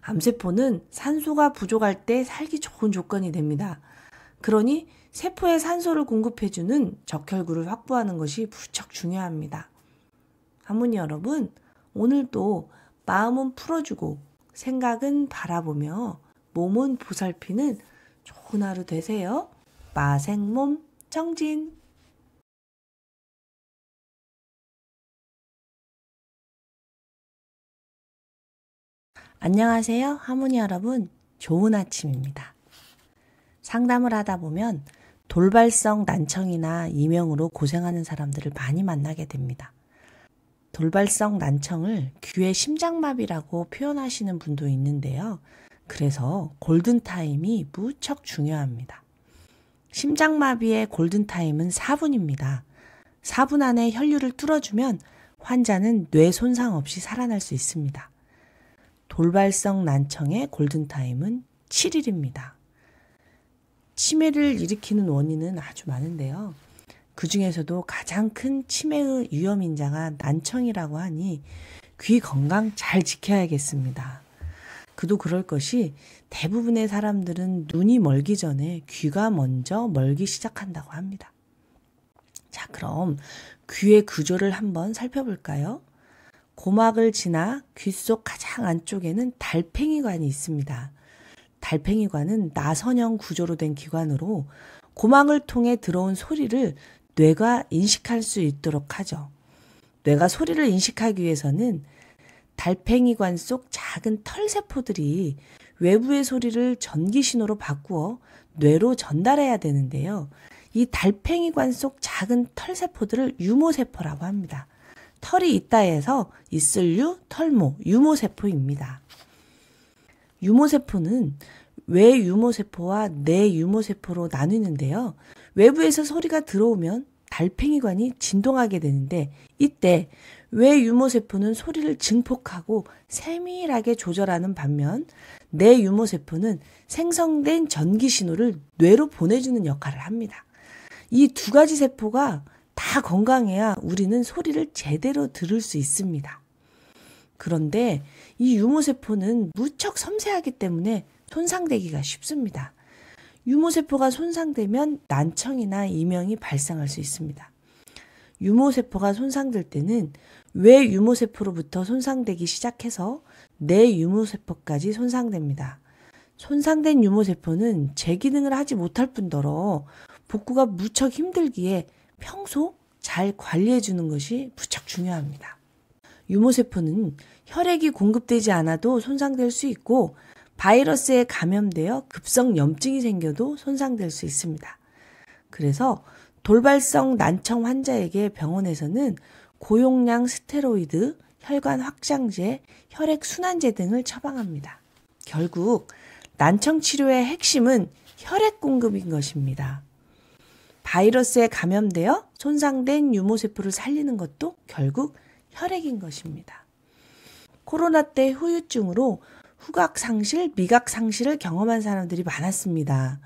암세포는 산소가 부족할 때 살기 좋은 조건이 됩니다. 그러니 세포에 산소를 공급해주는 적혈구를 확보하는 것이 무척 중요합니다. 할머니 여러분, 오늘도 마음은 풀어주고 생각은 바라보며 몸은 보살피는 좋은 하루 되세요. 마생몸 정진. 안녕하세요. 할머니 여러분, 좋은 아침입니다. 상담을 하다 보면 돌발성 난청이나 이명으로 고생하는 사람들을 많이 만나게 됩니다. 돌발성 난청을 귀의 심장마비라고 표현하시는 분도 있는데요. 그래서 골든타임이 무척 중요합니다. 심장마비의 골든타임은 4분입니다. 4분 안에 혈류를 뚫어주면 환자는 뇌 손상 없이 살아날 수 있습니다. 돌발성 난청의 골든타임은 7일입니다. 치매를 일으키는 원인은 아주 많은데요. 그 중에서도 가장 큰 치매의 위험인자가 난청이라고 하니 귀 건강 잘 지켜야겠습니다. 그도 그럴 것이 대부분의 사람들은 눈이 멀기 전에 귀가 먼저 멀기 시작한다고 합니다. 자, 그럼 귀의 구조를 한번 살펴볼까요? 고막을 지나 귀 속 가장 안쪽에는 달팽이관이 있습니다. 달팽이관은 나선형 구조로 된 기관으로 고막을 통해 들어온 소리를 뇌가 인식할 수 있도록 하죠. 뇌가 소리를 인식하기 위해서는 달팽이관 속 작은 털세포들이 외부의 소리를 전기신호로 바꾸어 뇌로 전달해야 되는데요. 이 달팽이관 속 작은 털세포들을 유모세포라고 합니다. 털이 있다 해서 있을유, 털모, 유모세포입니다. 유모세포는 외유모세포와 내유모세포로 나뉘는데요. 외부에서 소리가 들어오면 달팽이관이 진동하게 되는데 이때 외유모세포는 소리를 증폭하고 세밀하게 조절하는 반면 내유모세포는 생성된 전기신호를 뇌로 보내주는 역할을 합니다. 이 두 가지 세포가 다 건강해야 우리는 소리를 제대로 들을 수 있습니다. 그런데 이 유모세포는 무척 섬세하기 때문에 손상되기가 쉽습니다. 유모세포가 손상되면 난청이나 이명이 발생할 수 있습니다. 유모세포가 손상될 때는 외유모세포로부터 손상되기 시작해서 내유모세포까지 손상됩니다. 손상된 유모세포는 제 기능을 하지 못할 뿐더러 복구가 무척 힘들기에 평소 잘 관리해 주는 것이 무척 중요합니다. 유모세포는 혈액이 공급되지 않아도 손상될 수 있고 바이러스에 감염되어 급성 염증이 생겨도 손상될 수 있습니다. 그래서 돌발성 난청 환자에게 병원에서는 고용량 스테로이드, 혈관 확장제, 혈액 순환제 등을 처방합니다. 결국 난청 치료의 핵심은 혈액 공급인 것입니다. 바이러스에 감염되어 손상된 유모세포를 살리는 것도 결국 혈액인 것입니다. 코로나 때 후유증으로 후각 상실, 미각 상실을 경험한 사람들이 많았습니다.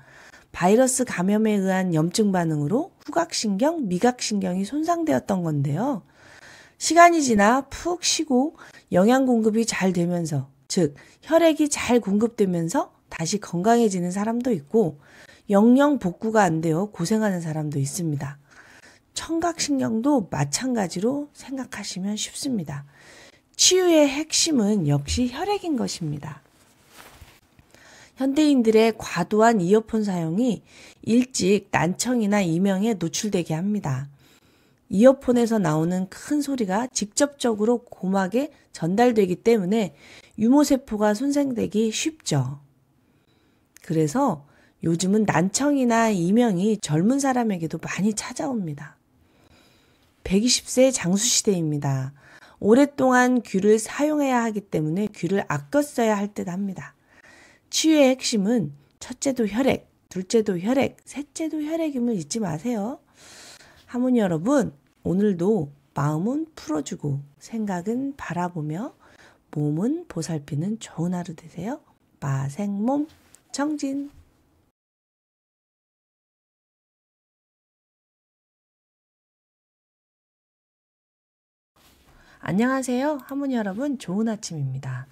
바이러스 감염에 의한 염증 반응으로 후각신경, 미각신경이 손상되었던 건데요. 시간이 지나 푹 쉬고 영양 공급이 잘 되면서, 즉 혈액이 잘 공급되면서 다시 건강해지는 사람도 있고, 영영 복구가 안 되어 고생하는 사람도 있습니다. 청각신경도 마찬가지로 생각하시면 쉽습니다. 치유의 핵심은 역시 혈액인 것입니다. 현대인들의 과도한 이어폰 사용이 일찍 난청이나 이명에 노출되게 합니다. 이어폰에서 나오는 큰 소리가 직접적으로 고막에 전달되기 때문에 유모세포가 손상되기 쉽죠. 그래서 요즘은 난청이나 이명이 젊은 사람에게도 많이 찾아옵니다. 120세 장수시대입니다. 오랫동안 귀를 사용해야 하기 때문에 귀를 아껴 써야 할 듯 합니다. 치유의 핵심은 첫째도 혈액, 둘째도 혈액, 셋째도 혈액임을 잊지 마세요. 하모니 여러분, 오늘도 마음은 풀어주고 생각은 바라보며 몸은 보살피는 좋은 하루 되세요. 마생몸 정진. 안녕하세요. 하모니 여러분, 좋은 아침입니다.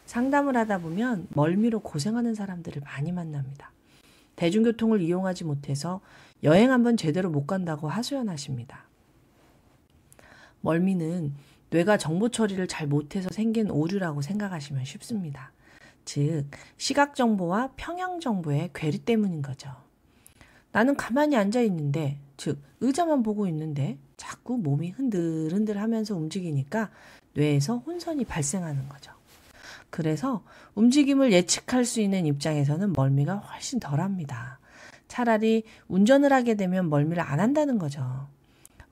상담을 하다 보면 멀미로 고생하는 사람들을 많이 만납니다. 대중교통을 이용하지 못해서 여행 한번 제대로 못 간다고 하소연하십니다. 멀미는 뇌가 정보 처리를 잘 못해서 생긴 오류라고 생각하시면 쉽습니다. 즉, 시각 정보와 평형 정보의 괴리 때문인 거죠. 나는 가만히 앉아 있는데, 즉 의자만 보고 있는데 자꾸 몸이 흔들흔들 하면서 움직이니까 뇌에서 혼선이 발생하는 거죠. 그래서 움직임을 예측할 수 있는 입장에서는 멀미가 훨씬 덜합니다. 차라리 운전을 하게 되면 멀미를 안 한다는 거죠.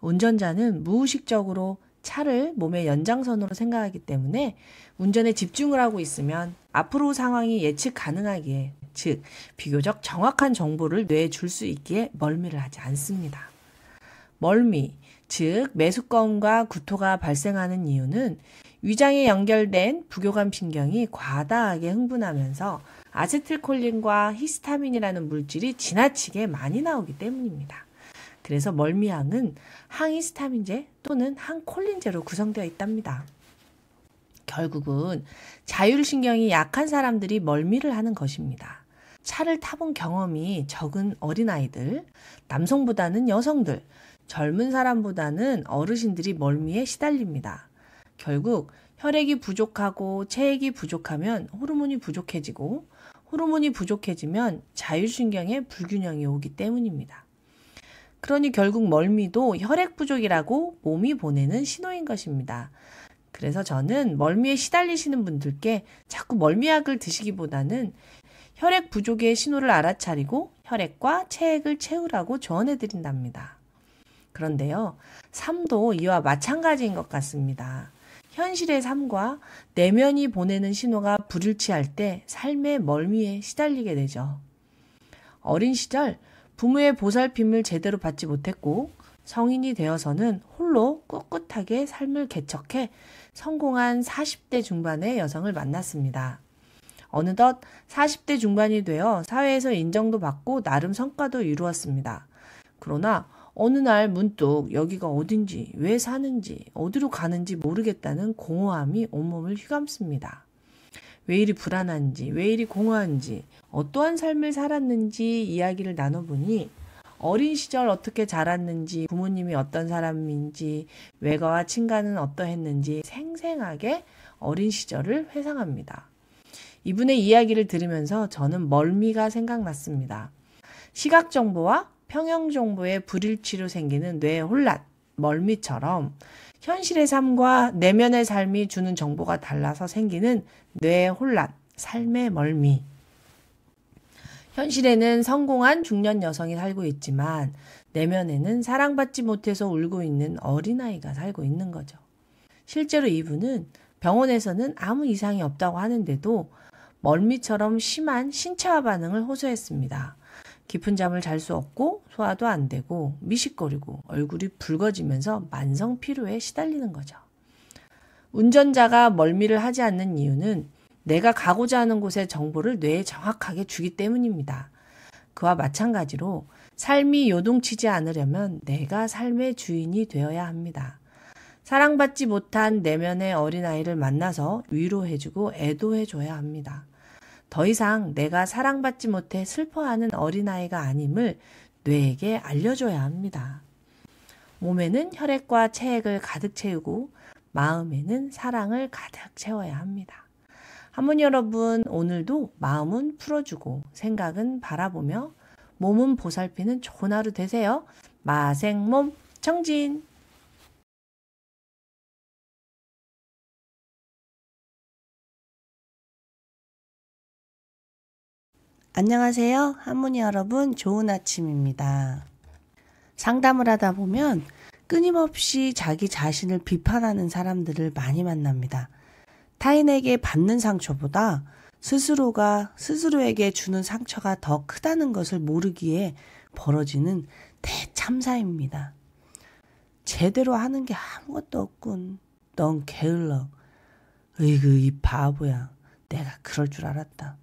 운전자는 무의식적으로 차를 몸의 연장선으로 생각하기 때문에 운전에 집중을 하고 있으면 앞으로 상황이 예측 가능하기에, 즉 비교적 정확한 정보를 뇌에 줄 수 있기에 멀미를 하지 않습니다. 멀미, 즉 메숙거움과 구토가 발생하는 이유는 위장에 연결된 부교감 신경이 과다하게 흥분하면서 아세틸콜린과 히스타민이라는 물질이 지나치게 많이 나오기 때문입니다. 그래서 멀미향은 항히스타민제 또는 항콜린제로 구성되어 있답니다. 결국은 자율신경이 약한 사람들이 멀미를 하는 것입니다. 차를 타본 경험이 적은 어린아이들, 남성보다는 여성들, 젊은 사람보다는 어르신들이 멀미에 시달립니다. 결국 혈액이 부족하고 체액이 부족하면 호르몬이 부족해지고, 호르몬이 부족해지면 자율신경에 불균형이 오기 때문입니다. 그러니 결국 멀미도 혈액 부족이라고 몸이 보내는 신호인 것입니다. 그래서 저는 멀미에 시달리시는 분들께 자꾸 멀미약을 드시기보다는 혈액 부족의 신호를 알아차리고 혈액과 체액을 채우라고 조언해 드린답니다. 그런데요, 삶도 이와 마찬가지인 것 같습니다. 현실의 삶과 내면이 보내는 신호가 불일치할 때 삶의 멀미에 시달리게 되죠. 어린 시절 부모의 보살핌을 제대로 받지 못했고, 성인이 되어서는 홀로 꿋꿋하게 삶을 개척해 성공한 40대 중반의 여성을 만났습니다. 어느덧 40대 중반이 되어 사회에서 인정도 받고 나름 성과도 이루었습니다. 그러나 어느 날 문득 여기가 어딘지, 왜 사는지, 어디로 가는지 모르겠다는 공허함이 온몸을 휘감습니다. 왜 이리 불안한지, 왜 이리 공허한지, 어떠한 삶을 살았는지 이야기를 나눠보니 어린 시절 어떻게 자랐는지, 부모님이 어떤 사람인지, 외가와 친가는 어떠했는지 생생하게 어린 시절을 회상합니다. 이분의 이야기를 들으면서 저는 멀미가 생각났습니다. 시각 정보와 평형 정보의 불일치로 생기는 뇌의 혼란, 멀미처럼 현실의 삶과 내면의 삶이 주는 정보가 달라서 생기는 뇌의 혼란, 삶의 멀미. 현실에는 성공한 중년 여성이 살고 있지만 내면에는 사랑받지 못해서 울고 있는 어린아이가 살고 있는 거죠. 실제로 이분은 병원에서는 아무 이상이 없다고 하는데도 멀미처럼 심한 신체화 반응을 호소했습니다. 깊은 잠을 잘 수 없고 소화도 안 되고 미식거리고 얼굴이 붉어지면서 만성 피로에 시달리는 거죠. 운전자가 멀미를 하지 않는 이유는 내가 가고자 하는 곳의 정보를 뇌에 정확하게 주기 때문입니다. 그와 마찬가지로 삶이 요동치지 않으려면 내가 삶의 주인이 되어야 합니다. 사랑받지 못한 내면의 어린아이를 만나서 위로해주고 애도해줘야 합니다. 더 이상 내가 사랑받지 못해 슬퍼하는 어린아이가 아님을 뇌에게 알려줘야 합니다. 몸에는 혈액과 체액을 가득 채우고 마음에는 사랑을 가득 채워야 합니다. 할머니 여러분, 오늘도 마음은 풀어주고 생각은 바라보며 몸은 보살피는 좋은 하루 되세요. 마생몸 청진! 안녕하세요. 할머니 여러분, 좋은 아침입니다. 상담을 하다 보면 끊임없이 자기 자신을 비판하는 사람들을 많이 만납니다. 타인에게 받는 상처보다 스스로가 스스로에게 주는 상처가 더 크다는 것을 모르기에 벌어지는 대참사입니다. 제대로 하는 게 아무것도 없군. 넌 게을러. 으이그 이 바보야. 내가 그럴 줄 알았다.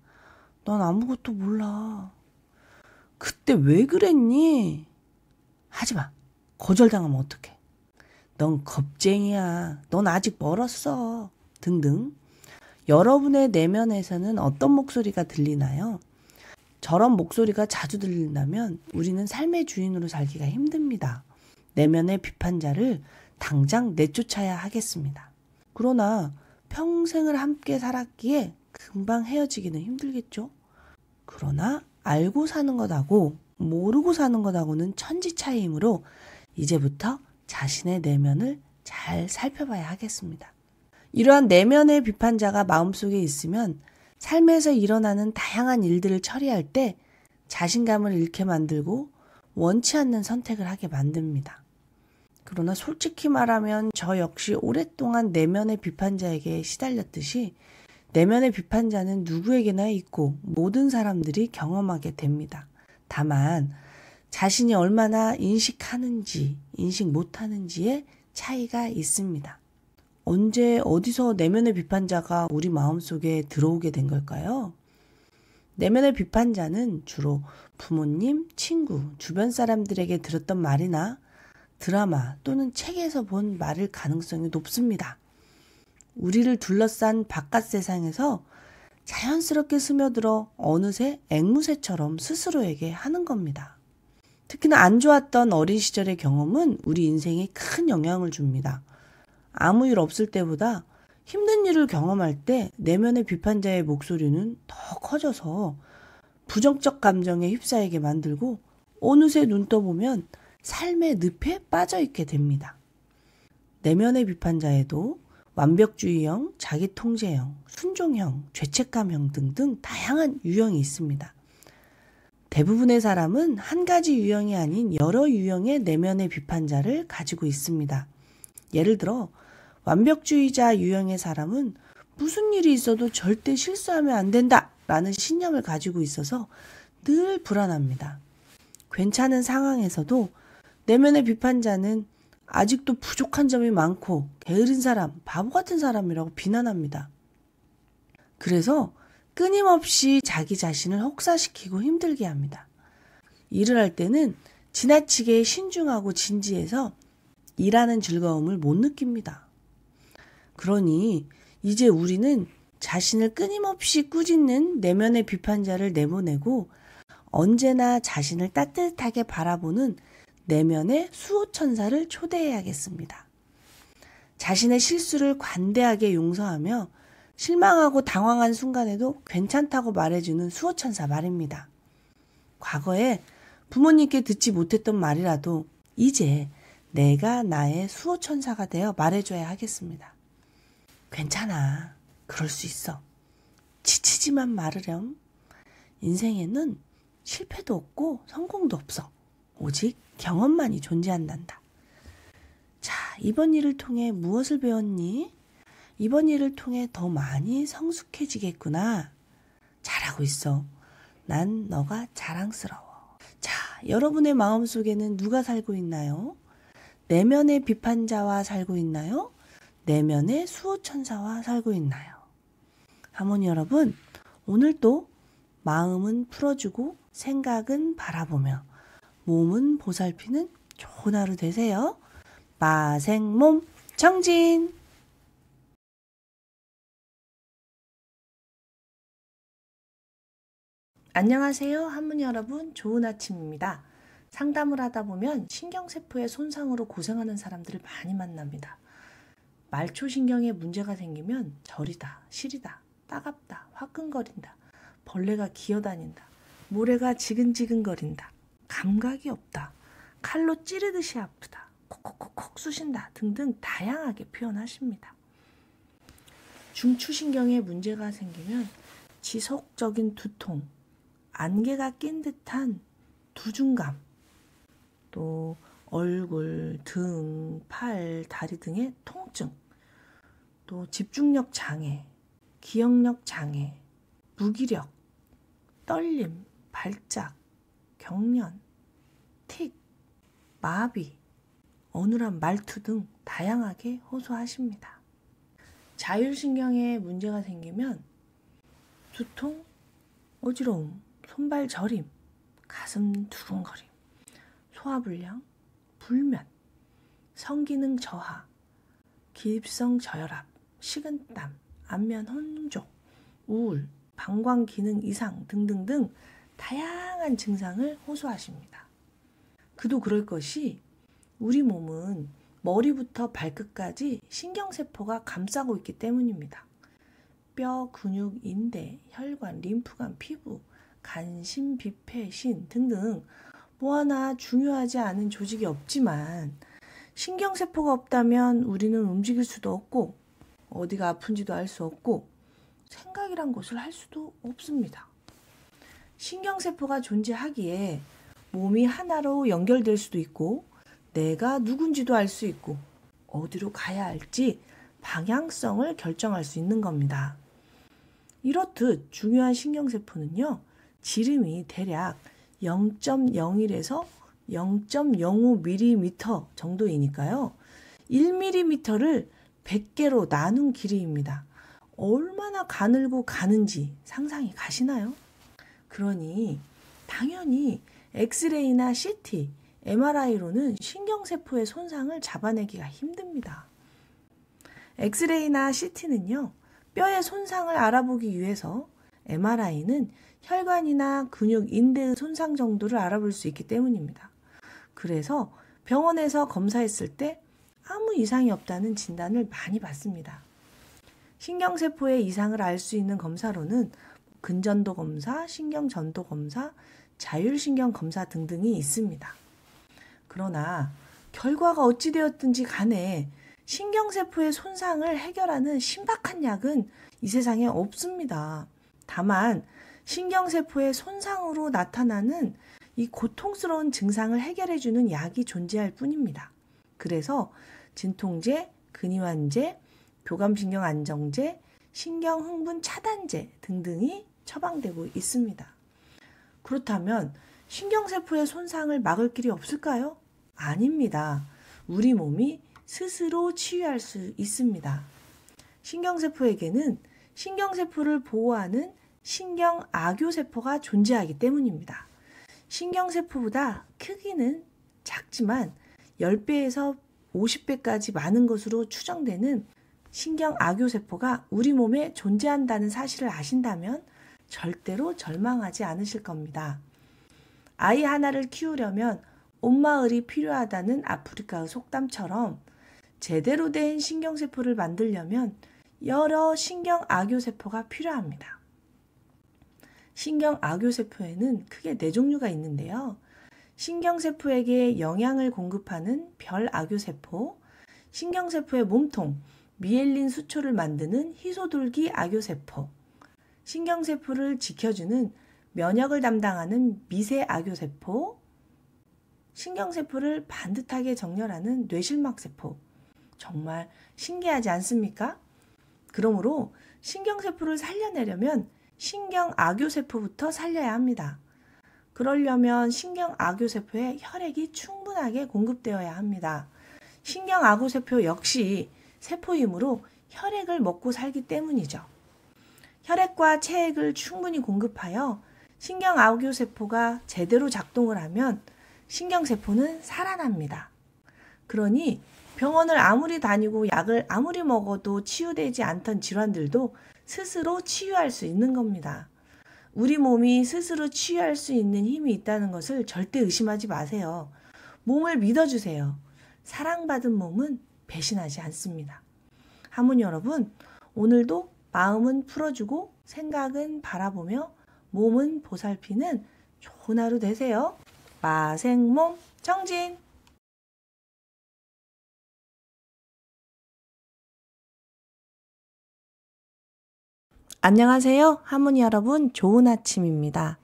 넌 아무것도 몰라. 그때 왜 그랬니? 하지마. 거절당하면 어떡해. 넌 겁쟁이야. 넌 아직 멀었어. 등등. 여러분의 내면에서는 어떤 목소리가 들리나요? 저런 목소리가 자주 들린다면 우리는 삶의 주인으로 살기가 힘듭니다. 내면의 비판자를 당장 내쫓아야 하겠습니다. 그러나 평생을 함께 살았기에 금방 헤어지기는 힘들겠죠? 그러나 알고 사는 것하고 모르고 사는 것하고는 천지 차이이므로 이제부터 자신의 내면을 잘 살펴봐야 하겠습니다. 이러한 내면의 비판자가 마음속에 있으면 삶에서 일어나는 다양한 일들을 처리할 때 자신감을 잃게 만들고 원치 않는 선택을 하게 만듭니다. 그러나 솔직히 말하면 저 역시 오랫동안 내면의 비판자에게 시달렸듯이 내면의 비판자는 누구에게나 있고 모든 사람들이 경험하게 됩니다. 다만 자신이 얼마나 인식하는지, 인식 못하는지의 차이가 있습니다. 언제 어디서 내면의 비판자가 우리 마음속에 들어오게 된 걸까요? 내면의 비판자는 주로 부모님, 친구, 주변 사람들에게 들었던 말이나 드라마 또는 책에서 본 말일 가능성이 높습니다. 우리를 둘러싼 바깥 세상에서 자연스럽게 스며들어 어느새 앵무새처럼 스스로에게 하는 겁니다. 특히나 안 좋았던 어린 시절의 경험은 우리 인생에 큰 영향을 줍니다. 아무 일 없을 때보다 힘든 일을 경험할 때 내면의 비판자의 목소리는 더 커져서 부정적 감정에 휩싸이게 만들고 어느새 눈 떠보면 삶의 늪에 빠져있게 됩니다. 내면의 비판자에도 완벽주의형, 자기통제형, 순종형, 죄책감형 등등 다양한 유형이 있습니다. 대부분의 사람은 한 가지 유형이 아닌 여러 유형의 내면의 비판자를 가지고 있습니다. 예를 들어 완벽주의자 유형의 사람은 무슨 일이 있어도 절대 실수하면 안 된다 라는 신념을 가지고 있어서 늘 불안합니다. 괜찮은 상황에서도 내면의 비판자는 아직도 부족한 점이 많고 게으른 사람, 바보 같은 사람이라고 비난합니다. 그래서 끊임없이 자기 자신을 혹사시키고 힘들게 합니다. 일을 할 때는 지나치게 신중하고 진지해서 일하는 즐거움을 못 느낍니다. 그러니 이제 우리는 자신을 끊임없이 꾸짖는 내면의 비판자를 내보내고 언제나 자신을 따뜻하게 바라보는 내면의 수호천사를 초대해야겠습니다. 자신의 실수를 관대하게 용서하며 실망하고 당황한 순간에도 괜찮다고 말해주는 수호천사 말입니다. 과거에 부모님께 듣지 못했던 말이라도 이제 내가 나의 수호천사가 되어 말해줘야 하겠습니다. 괜찮아. 그럴 수 있어. 지치지만 말으렴. 인생에는 실패도 없고 성공도 없어. 오직 경험만이 존재한단다. 자, 이번 일을 통해 무엇을 배웠니? 이번 일을 통해 더 많이 성숙해지겠구나. 잘하고 있어. 난 너가 자랑스러워. 자, 여러분의 마음속에는 누가 살고 있나요? 내면의 비판자와 살고 있나요? 내면의 수호천사와 살고 있나요? 할머니 여러분, 오늘도 마음은 풀어주고 생각은 바라보며 몸은 보살피는 좋은 하루 되세요. 마생몸 정진! 안녕하세요, 한문이 여러분. 좋은 아침입니다. 상담을 하다 보면 신경세포의 손상으로 고생하는 사람들을 많이 만납니다. 말초신경에 문제가 생기면 저리다, 시리다, 따갑다, 화끈거린다, 벌레가 기어다닌다, 모래가 지근지근거린다, 감각이 없다, 칼로 찌르듯이 아프다, 콕콕콕콕 쑤신다 등등 다양하게 표현하십니다. 중추신경에 문제가 생기면 지속적인 두통, 안개가 낀 듯한 두중감, 또 얼굴, 등, 팔, 다리 등의 통증, 또 집중력 장애, 기억력 장애, 무기력, 떨림, 발작, 경련, 틱, 마비, 어눌한 말투 등 다양하게 호소하십니다. 자율신경에 문제가 생기면 두통, 어지러움, 손발 저림, 가슴 두근거림, 소화불량, 불면, 성기능 저하, 기립성 저혈압, 식은땀, 안면 혼족, 우울, 방광기능 이상 등등등 다양한 증상을 호소하십니다. 그도 그럴 것이 우리 몸은 머리부터 발끝까지 신경세포가 감싸고 있기 때문입니다. 뼈, 근육, 인대, 혈관, 림프관, 피부, 간, 심, 비폐, 신 등등 뭐 하나 중요하지 않은 조직이 없지만 신경세포가 없다면 우리는 움직일 수도 없고 어디가 아픈지도 알 수 없고 생각이란 것을 할 수도 없습니다. 신경세포가 존재하기에 몸이 하나로 연결될 수도 있고 내가 누군지도 알 수 있고 어디로 가야 할지 방향성을 결정할 수 있는 겁니다. 이렇듯 중요한 신경세포는요, 지름이 대략 0.01에서 0.05mm 정도이니까요. 1mm를 100개로 나눈 길이입니다. 얼마나 가늘고 가는지 상상이 가시나요? 그러니 당연히 엑스레이나 CT, MRI로는 신경세포의 손상을 잡아내기가 힘듭니다. 엑스레이나 CT는요, 뼈의 손상을 알아보기 위해서, MRI는 혈관이나 근육, 인대의 손상 정도를 알아볼 수 있기 때문입니다. 그래서 병원에서 검사했을 때 아무 이상이 없다는 진단을 많이 받습니다. 신경세포의 이상을 알 수 있는 검사로는 근전도 검사, 신경전도 검사, 자율신경 검사 등등이 있습니다. 그러나 결과가 어찌되었든지 간에 신경세포의 손상을 해결하는 신박한 약은 이 세상에 없습니다. 다만 신경세포의 손상으로 나타나는 이 고통스러운 증상을 해결해주는 약이 존재할 뿐입니다. 그래서 진통제, 근이완제, 교감신경 안정제, 신경흥분 차단제 등등이 처방되고 있습니다. 그렇다면 신경세포의 손상을 막을 길이 없을까요? 아닙니다. 우리 몸이 스스로 치유할 수 있습니다. 신경세포에게는 신경세포를 보호하는 신경악교세포가 존재하기 때문입니다. 신경세포보다 크기는 작지만 10배에서 50배까지 많은 것으로 추정되는 신경악교세포가 우리 몸에 존재한다는 사실을 아신다면 절대로 절망하지 않으실 겁니다. 아이 하나를 키우려면 온 마을이 필요하다는 아프리카의 속담처럼 제대로 된 신경세포를 만들려면 여러 신경악교세포가 필요합니다. 신경악교세포에는 크게 4종류가 있는데요. 신경세포에게 영양을 공급하는 별악교세포, 신경세포의 몸통, 미엘린 수초를 만드는 희소돌기 악교세포, 신경세포를 지켜주는 면역을 담당하는 미세악교세포, 신경세포를 반듯하게 정렬하는 뇌실막세포. 정말 신기하지 않습니까? 그러므로 신경세포를 살려내려면 신경악교세포부터 살려야 합니다. 그러려면 신경악교세포에 혈액이 충분하게 공급되어야 합니다. 신경악교세포 역시 세포이므로 혈액을 먹고 살기 때문이죠. 혈액과 체액을 충분히 공급하여 신경악교세포가 제대로 작동을 하면 신경세포는 살아납니다. 그러니 병원을 아무리 다니고 약을 아무리 먹어도 치유되지 않던 질환들도 스스로 치유할 수 있는 겁니다. 우리 몸이 스스로 치유할 수 있는 힘이 있다는 것을 절대 의심하지 마세요. 몸을 믿어주세요. 사랑받은 몸은 배신하지 않습니다. 하모니 여러분, 오늘도 마음은 풀어주고 생각은 바라보며 몸은 보살피는 좋은 하루 되세요. 마생몸 정진! 안녕하세요. 하모니 여러분, 좋은 아침입니다.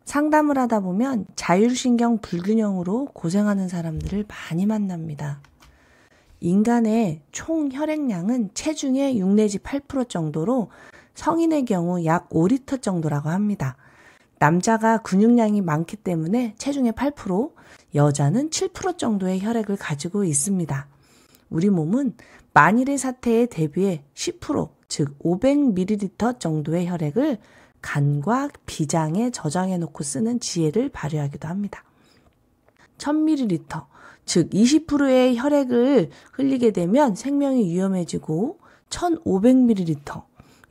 상담을 하다 보면 자율신경 불균형으로 고생하는 사람들을 많이 만납니다. 인간의 총 혈액량은 체중의 6 내지 8% 정도로 성인의 경우 약 5리터 정도라고 합니다. 남자가 근육량이 많기 때문에 체중의 8%, 여자는 7% 정도의 혈액을 가지고 있습니다. 우리 몸은 만일의 사태에 대비해 10%, 즉 500ml 정도의 혈액을 간과 비장에 저장해 놓고 쓰는 지혜를 발휘하기도 합니다. 1000ml, 즉 20%의 혈액을 흘리게 되면 생명이 위험해지고 1500ml,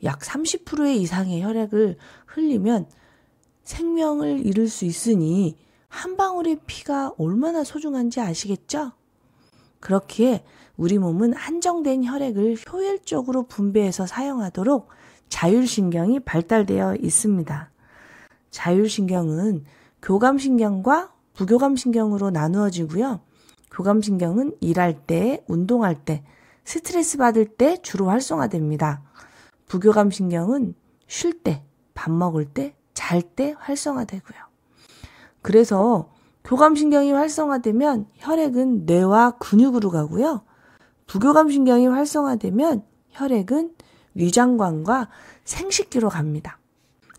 약 30% 이상의 혈액을 흘리면 생명을 잃을 수 있으니 한 방울의 피가 얼마나 소중한지 아시겠죠? 그렇기에 우리 몸은 한정된 혈액을 효율적으로 분배해서 사용하도록 자율신경이 발달되어 있습니다. 자율신경은 교감신경과 부교감신경으로 나누어지고요. 교감신경은 일할 때, 운동할 때, 스트레스 받을 때 주로 활성화됩니다. 부교감신경은 쉴 때, 밥 먹을 때, 잘 때 활성화되고요. 그래서 교감신경이 활성화되면 혈액은 뇌와 근육으로 가고요. 부교감신경이 활성화되면 혈액은 위장관과 생식기로 갑니다.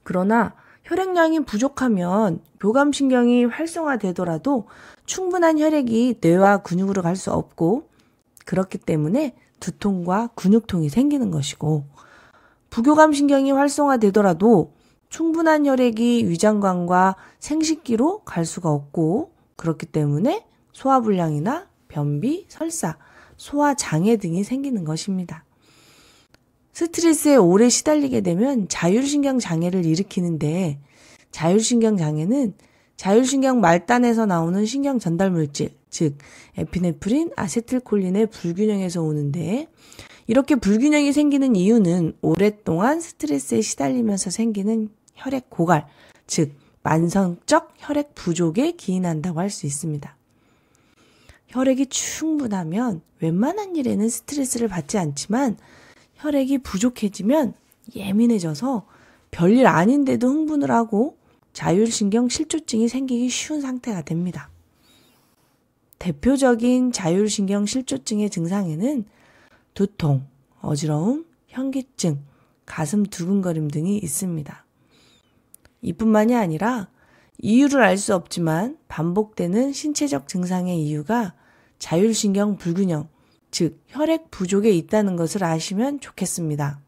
그러나 혈액량이 부족하면 교감신경이 활성화되더라도 충분한 혈액이 뇌와 근육으로 갈 수 없고 그렇기 때문에 두통과 근육통이 생기는 것이고 부교감신경이 활성화되더라도 충분한 혈액이 위장관과 생식기로 갈 수가 없고 그렇기 때문에 소화불량이나 변비, 설사, 소화장애 등이 생기는 것입니다. 스트레스에 오래 시달리게 되면 자율신경 장애를 일으키는데 자율신경 장애는 자율신경 말단에서 나오는 신경 전달 물질, 즉 에피네프린, 아세틸콜린의 불균형에서 오는데 이렇게 불균형이 생기는 이유는 오랫동안 스트레스에 시달리면서 생기는 혈액 고갈, 즉 만성적 혈액 부족에 기인한다고 할 수 있습니다. 혈액이 충분하면 웬만한 일에는 스트레스를 받지 않지만 혈액이 부족해지면 예민해져서 별일 아닌데도 흥분을 하고 자율신경 실조증이 생기기 쉬운 상태가 됩니다. 대표적인 자율신경 실조증의 증상에는 두통, 어지러움, 현기증, 가슴 두근거림 등이 있습니다. 이뿐만이 아니라 이유를 알 수 없지만 반복되는 신체적 증상의 이유가 자율신경 불균형, 즉 혈액 부족에 있다는 것을 아시면 좋겠습니다.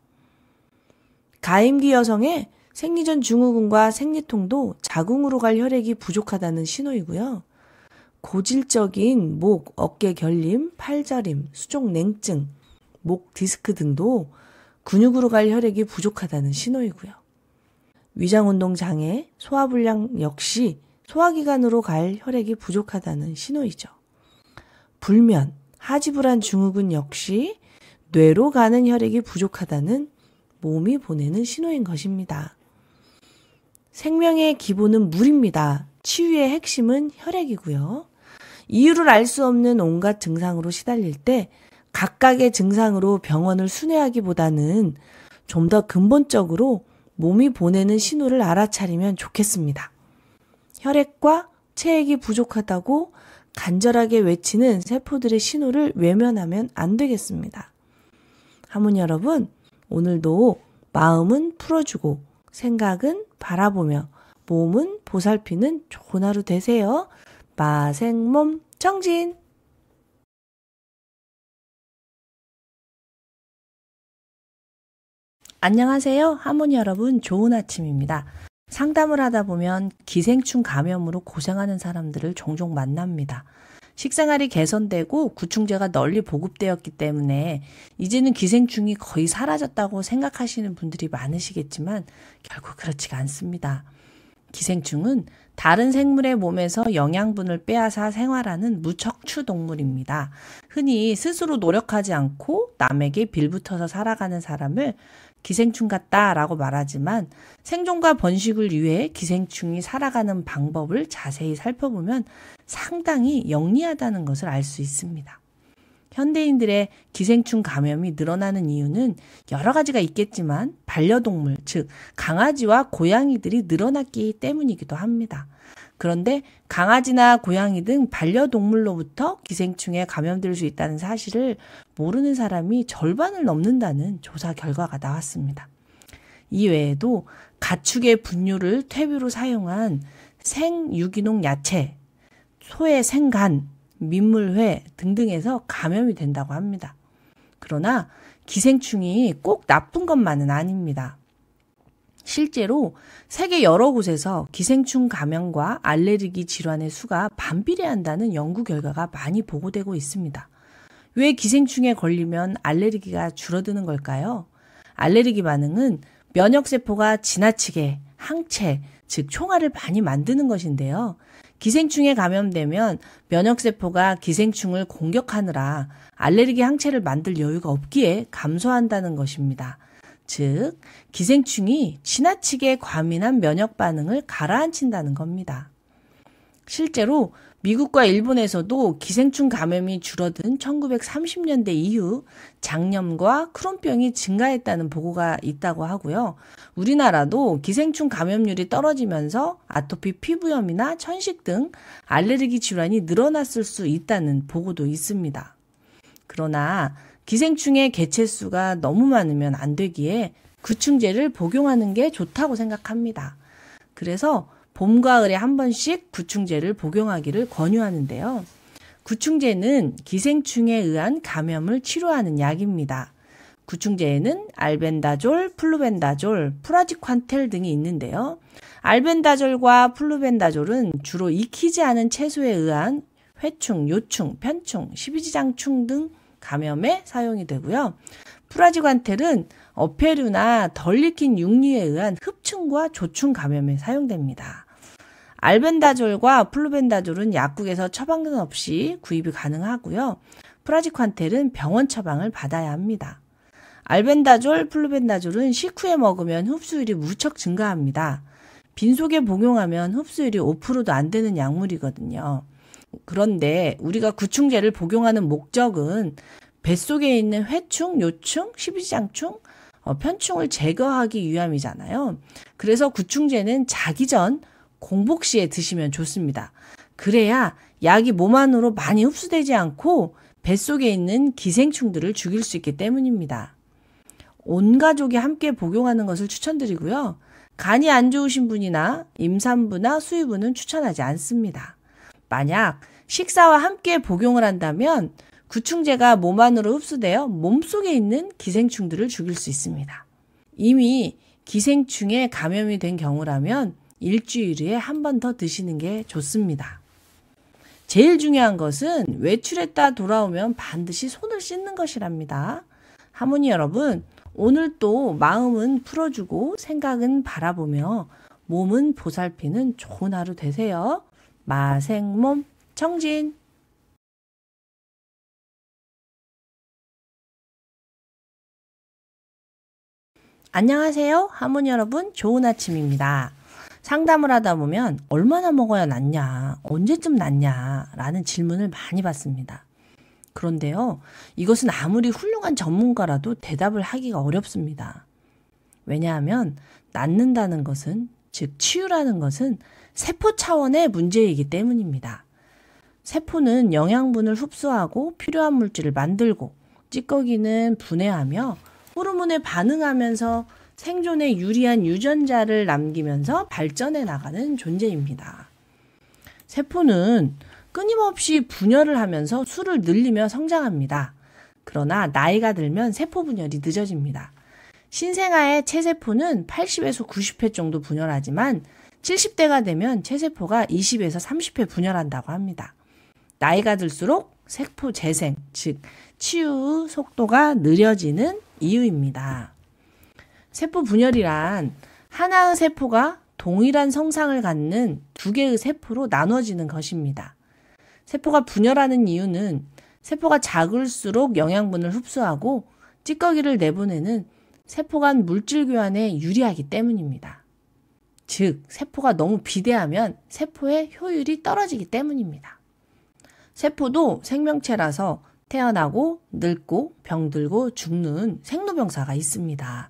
가임기 여성의 생리전 증후군과 생리통도 자궁으로 갈 혈액이 부족하다는 신호이고요. 고질적인 목, 어깨 결림, 팔저림, 수족 냉증, 목 디스크 등도 근육으로 갈 혈액이 부족하다는 신호이고요. 위장운동 장애, 소화불량 역시 소화기관으로 갈 혈액이 부족하다는 신호이죠. 불면, 하지불안 증후군 역시 뇌로 가는 혈액이 부족하다는 몸이 보내는 신호인 것입니다. 생명의 기본은 물입니다. 치유의 핵심은 혈액이고요. 이유를 알 수 없는 온갖 증상으로 시달릴 때 각각의 증상으로 병원을 순회하기보다는 좀 더 근본적으로 몸이 보내는 신호를 알아차리면 좋겠습니다. 혈액과 체액이 부족하다고 간절하게 외치는 세포들의 신호를 외면하면 안 되겠습니다. 하모니 여러분, 오늘도 마음은 풀어주고 생각은 바라보며 몸은 보살피는 좋은 하루 되세요. 마생몸 정진! 안녕하세요. 하모니 여러분, 좋은 아침입니다. 상담을 하다 보면 기생충 감염으로 고생하는 사람들을 종종 만납니다. 식생활이 개선되고 구충제가 널리 보급되었기 때문에 이제는 기생충이 거의 사라졌다고 생각하시는 분들이 많으시겠지만 결국 그렇지가 않습니다. 기생충은 다른 생물의 몸에서 영양분을 빼앗아 생활하는 무척추 동물입니다. 흔히 스스로 노력하지 않고 남에게 빌붙어서 살아가는 사람을 기생충 같다라고 말하지만 생존과 번식을 위해 기생충이 살아가는 방법을 자세히 살펴보면 상당히 영리하다는 것을 알 수 있습니다. 현대인들의 기생충 감염이 늘어나는 이유는 여러 가지가 있겠지만 반려동물, 즉 강아지와 고양이들이 늘어났기 때문이기도 합니다. 그런데 강아지나 고양이 등 반려동물로부터 기생충에 감염될 수 있다는 사실을 모르는 사람이 절반을 넘는다는 조사 결과가 나왔습니다. 이외에도 가축의 분뇨를 퇴비로 사용한 생유기농 야채, 소의 생간, 민물회 등등에서 감염이 된다고 합니다. 그러나 기생충이 꼭 나쁜 것만은 아닙니다. 실제로 세계 여러 곳에서 기생충 감염과 알레르기 질환의 수가 반비례한다는 연구 결과가 많이 보고되고 있습니다. 왜 기생충에 걸리면 알레르기가 줄어드는 걸까요? 알레르기 반응은 면역세포가 지나치게 항체, 즉 총알을 많이 만드는 것인데요. 기생충에 감염되면 면역세포가 기생충을 공격하느라 알레르기 항체를 만들 여유가 없기에 감소한다는 것입니다. 즉, 기생충이 지나치게 과민한 면역 반응을 가라앉힌다는 겁니다. 실제로 미국과 일본에서도 기생충 감염이 줄어든 1930년대 이후 장염과 크론병이 증가했다는 보고가 있다고 하고요. 우리나라도 기생충 감염률이 떨어지면서 아토피 피부염이나 천식 등 알레르기 질환이 늘어났을 수 있다는 보고도 있습니다. 그러나 기생충의 개체수가 너무 많으면 안 되기에 구충제를 복용하는 게 좋다고 생각합니다. 그래서 봄, 가을에 한 번씩 구충제를 복용하기를 권유하는데요. 구충제는 기생충에 의한 감염을 치료하는 약입니다. 구충제에는 알벤다졸, 플루벤다졸, 프라지퀀텔 등이 있는데요. 알벤다졸과 플루벤다졸은 주로 익히지 않은 채소에 의한 회충, 요충, 편충, 십이지장충 등 감염에 사용이 되고요. 프라지관텔은 어패류나 덜 익힌 육류에 의한 흡충과 조충 감염에 사용됩니다. 알벤다졸과 플루벤다졸은 약국에서 처방 없이 구입이 가능하고요. 프라지관텔은 병원 처방을 받아야 합니다. 알벤다졸, 플루벤다졸은 식후에 먹으면 흡수율이 무척 증가합니다. 빈속에 복용하면 흡수율이 5%도 안 되는 약물이거든요. 그런데 우리가 구충제를 복용하는 목적은 뱃속에 있는 회충, 요충, 십이지장충, 편충을 제거하기 위함이잖아요. 그래서 구충제는 자기 전 공복 시에 드시면 좋습니다. 그래야 약이 몸 안으로 많이 흡수되지 않고 뱃속에 있는 기생충들을 죽일 수 있기 때문입니다. 온 가족이 함께 복용하는 것을 추천드리고요. 간이 안 좋으신 분이나 임산부나 수유부는 추천하지 않습니다. 만약 식사와 함께 복용을 한다면 구충제가 몸 안으로 흡수되어 몸속에 있는 기생충들을 죽일 수 있습니다. 이미 기생충에 감염이 된 경우라면 일주일에 한 번 더 드시는 게 좋습니다. 제일 중요한 것은 외출했다 돌아오면 반드시 손을 씻는 것이랍니다. 하모니 여러분, 오늘 또 마음은 풀어주고 생각은 바라보며 몸은 보살피는 좋은 하루 되세요. 마생몸 청진. 안녕하세요. 하모니 여러분, 좋은 아침입니다. 상담을 하다 보면 얼마나 먹어야 낫냐, 언제쯤 낫냐 라는 질문을 많이 받습니다. 그런데요, 이것은 아무리 훌륭한 전문가라도 대답을 하기가 어렵습니다. 왜냐하면 낫는다는 것은, 즉 치유라는 것은 세포 차원의 문제이기 때문입니다. 세포는 영양분을 흡수하고 필요한 물질을 만들고 찌꺼기는 분해하며 호르몬에 반응하면서 생존에 유리한 유전자를 남기면서 발전해 나가는 존재입니다. 세포는 끊임없이 분열을 하면서 수를 늘리며 성장합니다. 그러나 나이가 들면 세포 분열이 늦어집니다. 신생아의 체세포는 80에서 90회 정도 분열하지만 70대가 되면 체세포가 20에서 30회 분열한다고 합니다. 나이가 들수록 세포 재생, 즉 치유 속도가 느려지는 이유입니다. 세포 분열이란 하나의 세포가 동일한 성상을 갖는 두 개의 세포로 나눠지는 것입니다. 세포가 분열하는 이유는 세포가 작을수록 영양분을 흡수하고 찌꺼기를 내보내는 세포 간 물질 교환에 유리하기 때문입니다. 즉, 세포가 너무 비대하면 세포의 효율이 떨어지기 때문입니다. 세포도 생명체라서 태어나고 늙고 병들고 죽는 생로병사가 있습니다.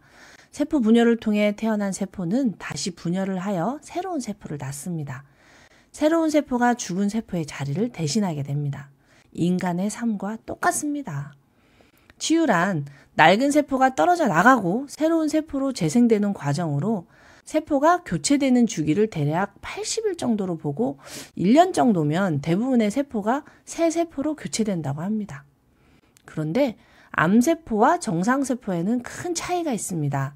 세포 분열을 통해 태어난 세포는 다시 분열을 하여 새로운 세포를 낳습니다. 새로운 세포가 죽은 세포의 자리를 대신하게 됩니다. 인간의 삶과 똑같습니다. 치유란 낡은 세포가 떨어져 나가고 새로운 세포로 재생되는 과정으로 세포가 교체되는 주기를 대략 80일 정도로 보고 1년 정도면 대부분의 세포가 새 세포로 교체된다고 합니다. 그런데 암세포와 정상세포에는 큰 차이가 있습니다.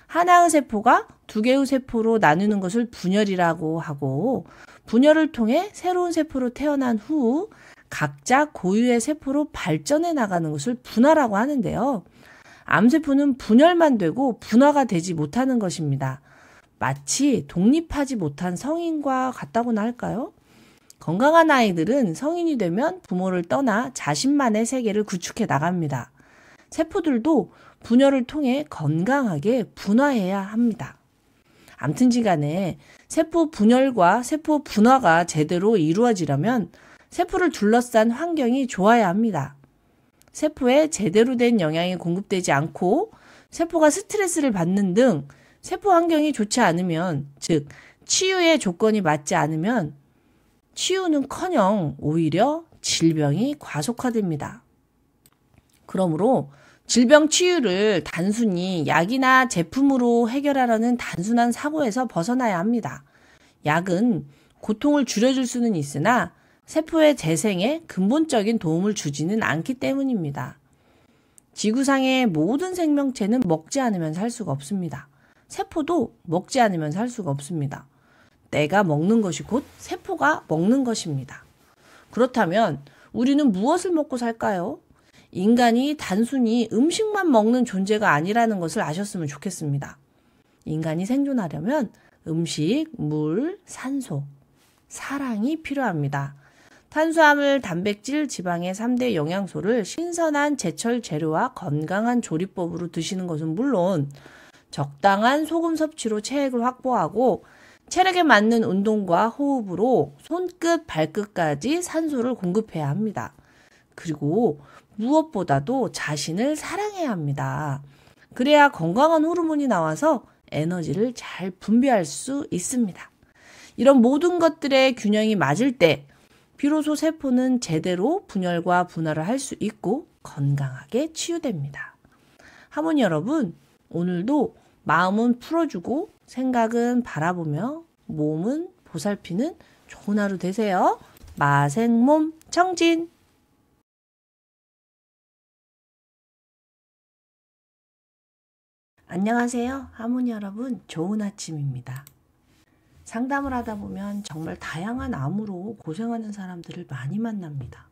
하나의 세포가 두 개의 세포로 나누는 것을 분열이라고 하고, 분열을 통해 새로운 세포로 태어난 후 각자 고유의 세포로 발전해 나가는 것을 분화라고 하는데요. 암세포는 분열만 되고 분화가 되지 못하는 것입니다. 마치 독립하지 못한 성인과 같다고나 할까요? 건강한 아이들은 성인이 되면 부모를 떠나 자신만의 세계를 구축해 나갑니다. 세포들도 분열을 통해 건강하게 분화해야 합니다. 암튼지간에 세포 분열과 세포 분화가 제대로 이루어지려면 세포를 둘러싼 환경이 좋아야 합니다. 세포에 제대로 된 영양이 공급되지 않고 세포가 스트레스를 받는 등 세포 환경이 좋지 않으면, 즉 치유의 조건이 맞지 않으면 치유는커녕 오히려 질병이 과속화됩니다. 그러므로 질병 치유를 단순히 약이나 제품으로 해결하려는 단순한 사고에서 벗어나야 합니다. 약은 고통을 줄여줄 수는 있으나 세포의 재생에 근본적인 도움을 주지는 않기 때문입니다. 지구상의 모든 생명체는 먹지 않으면 살 수가 없습니다. 세포도 먹지 않으면 살 수가 없습니다. 내가 먹는 것이 곧 세포가 먹는 것입니다. 그렇다면 우리는 무엇을 먹고 살까요? 인간이 단순히 음식만 먹는 존재가 아니라는 것을 아셨으면 좋겠습니다. 인간이 생존하려면 음식, 물, 산소, 사랑이 필요합니다. 탄수화물, 단백질, 지방의 3대 영양소를 신선한 제철 재료와 건강한 조리법으로 드시는 것은 물론 적당한 소금 섭취로 체액을 확보하고 체력에 맞는 운동과 호흡으로 손끝, 발끝까지 산소를 공급해야 합니다. 그리고 무엇보다도 자신을 사랑해야 합니다. 그래야 건강한 호르몬이 나와서 에너지를 잘 분비할 수 있습니다. 이런 모든 것들의 균형이 맞을 때 비로소 세포는 제대로 분열과 분화를 할 수 있고 건강하게 치유됩니다. 하모니 여러분, 오늘도 마음은 풀어주고 생각은 바라보며 몸은 보살피는 좋은 하루 되세요. 마생몸 청진! 안녕하세요. 하모니 여러분, 좋은 아침입니다. 상담을 하다 보면 정말 다양한 암으로 고생하는 사람들을 많이 만납니다.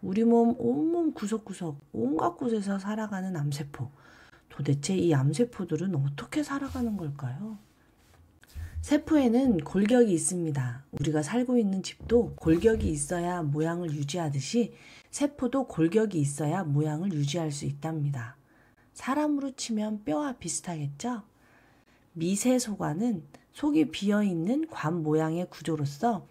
우리 몸 온몸 구석구석 온갖 곳에서 살아가는 암세포. 도대체 이 암세포들은 어떻게 살아가는 걸까요? 세포에는 골격이 있습니다. 우리가 살고 있는 집도 골격이 있어야 모양을 유지하듯이 세포도 골격이 있어야 모양을 유지할 수 있답니다. 사람으로 치면 뼈와 비슷하겠죠? 미세소관은 속이 비어있는 관 모양의 구조로서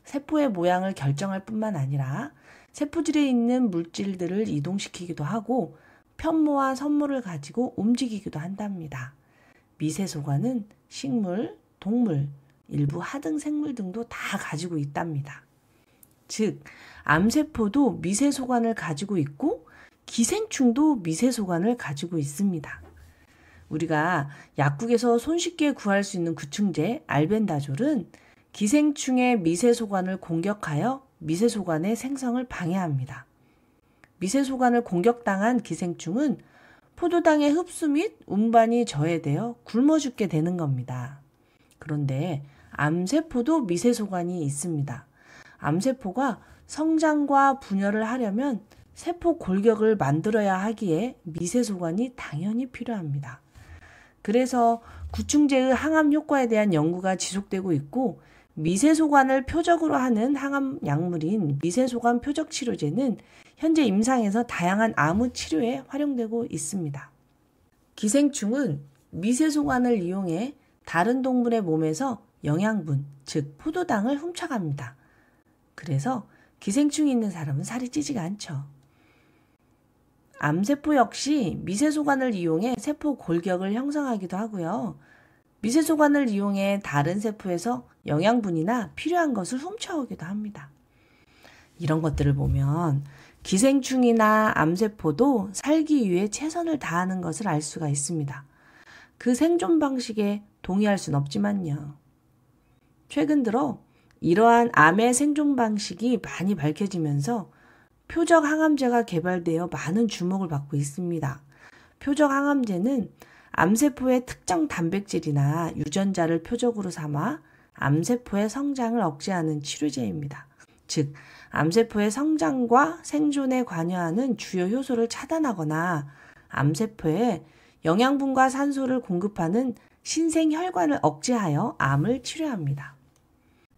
세포의 모양을 결정할 뿐만 아니라 세포질에 있는 물질들을 이동시키기도 하고 편모와 선모를 가지고 움직이기도 한답니다. 미세소관은 식물, 동물, 일부 하등 생물 등도 다 가지고 있답니다. 즉, 암세포도 미세소관을 가지고 있고 기생충도 미세소관을 가지고 있습니다. 우리가 약국에서 손쉽게 구할 수 있는 구충제 알벤다졸은 기생충의 미세소관을 공격하여 미세소관의 생성을 방해합니다. 미세소관을 공격당한 기생충은 포도당의 흡수 및 운반이 저해되어 굶어 죽게 되는 겁니다. 그런데 암세포도 미세소관이 있습니다. 암세포가 성장과 분열을 하려면 세포 골격을 만들어야 하기에 미세소관이 당연히 필요합니다. 그래서 구충제의 항암 효과에 대한 연구가 지속되고 있고, 미세소관을 표적으로 하는 항암 약물인 미세소관 표적 치료제는 현재 임상에서 다양한 암의 치료에 활용되고 있습니다. 기생충은 미세소관을 이용해 다른 동물의 몸에서 영양분, 즉 포도당을 훔쳐갑니다. 그래서 기생충이 있는 사람은 살이 찌지가 않죠. 암세포 역시 미세소관을 이용해 세포 골격을 형성하기도 하고요. 미세소관을 이용해 다른 세포에서 영양분이나 필요한 것을 훔쳐오기도 합니다. 이런 것들을 보면 기생충이나 암세포도 살기 위해 최선을 다하는 것을 알 수가 있습니다. 그 생존 방식에 동의할 순 없지만요. 최근 들어 이러한 암의 생존 방식이 많이 밝혀지면서 표적 항암제가 개발되어 많은 주목을 받고 있습니다. 표적 항암제는 암세포의 특정 단백질이나 유전자를 표적으로 삼아 암세포의 성장을 억제하는 치료제입니다. 즉, 암세포의 성장과 생존에 관여하는 주요 효소를 차단하거나 암세포에 영양분과 산소를 공급하는 신생혈관을 억제하여 암을 치료합니다.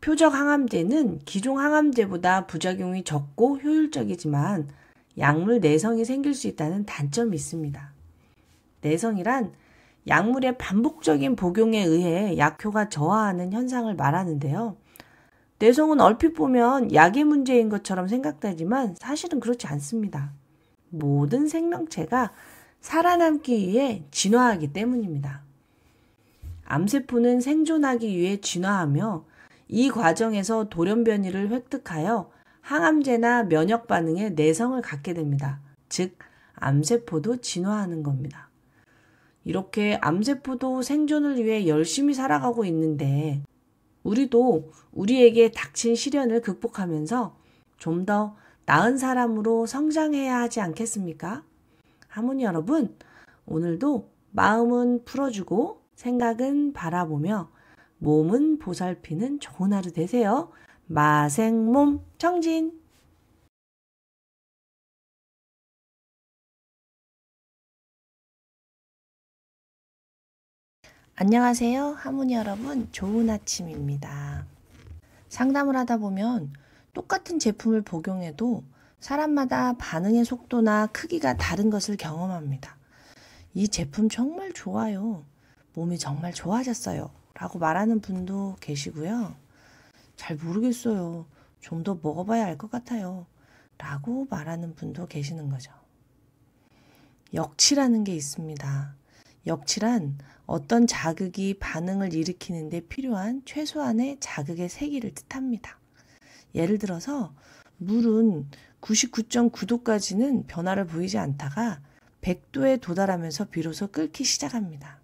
표적 항암제는 기존 항암제보다 부작용이 적고 효율적이지만 약물 내성이 생길 수 있다는 단점이 있습니다. 내성이란 약물의 반복적인 복용에 의해 약효가 저하하는 현상을 말하는데요. 내성은 얼핏 보면 약의 문제인 것처럼 생각되지만 사실은 그렇지 않습니다. 모든 생명체가 살아남기 위해 진화하기 때문입니다. 암세포는 생존하기 위해 진화하며 이 과정에서 돌연변이를 획득하여 항암제나 면역 반응에 내성을 갖게 됩니다. 즉, 암세포도 진화하는 겁니다. 이렇게 암세포도 생존을 위해 열심히 살아가고 있는데 우리도 우리에게 닥친 시련을 극복하면서 좀 더 나은 사람으로 성장해야 하지 않겠습니까? 하모니 여러분, 오늘도 마음은 풀어주고 생각은 바라보며 몸은 보살피는 좋은 하루 되세요. 마생몸 청진! 안녕하세요. 하모니 여러분, 좋은 아침입니다. 상담을 하다 보면 똑같은 제품을 복용해도 사람마다 반응의 속도나 크기가 다른 것을 경험합니다. 이 제품 정말 좋아요. 몸이 정말 좋아졌어요. 라고 말하는 분도 계시고요. 잘 모르겠어요. 좀 더 먹어봐야 알 것 같아요. 라고 말하는 분도 계시는 거죠. 역치라는 게 있습니다. 역치란 어떤 자극이 반응을 일으키는 데 필요한 최소한의 자극의 세기를 뜻합니다. 예를 들어서 물은 99.9도까지는 변화를 보이지 않다가 100도에 도달하면서 비로소 끓기 시작합니다.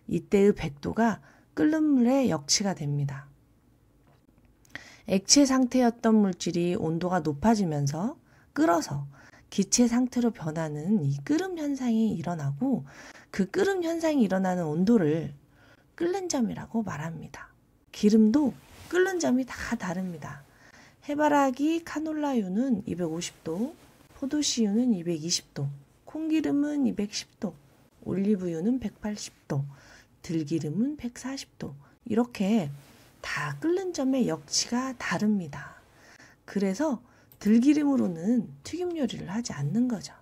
이때의 100도가 끓는 물의 역치가 됩니다. 액체 상태였던 물질이 온도가 높아지면서 끓어서 기체 상태로 변하는 이 끓음 현상이 일어나고 그 끓음 현상이 일어나는 온도를 끓는 점이라고 말합니다. 기름도 끓는 점이 다 다릅니다. 해바라기 카놀라유는 250도, 포도씨유는 220도, 콩기름은 210도, 올리브유는 180도, 들기름은 140도 이렇게 다 끓는 점의 역치가 다릅니다. 그래서 들기름으로는 튀김 요리를 하지 않는 거죠.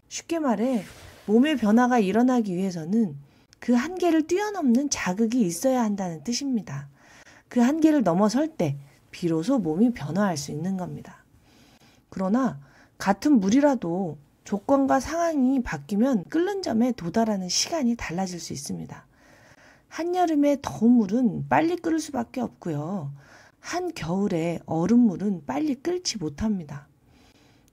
쉽게 말해 몸의 변화가 일어나기 위해서는 그 한계를 뛰어넘는 자극이 있어야 한다는 뜻입니다. 그 한계를 넘어설 때 비로소 몸이 변화할 수 있는 겁니다. 그러나 같은 물이라도 조건과 상황이 바뀌면 끓는 점에 도달하는 시간이 달라질 수 있습니다. 한여름에 더운 물은 빨리 끓을 수밖에 없고요. 한겨울에 얼음물은 빨리 끓지 못합니다.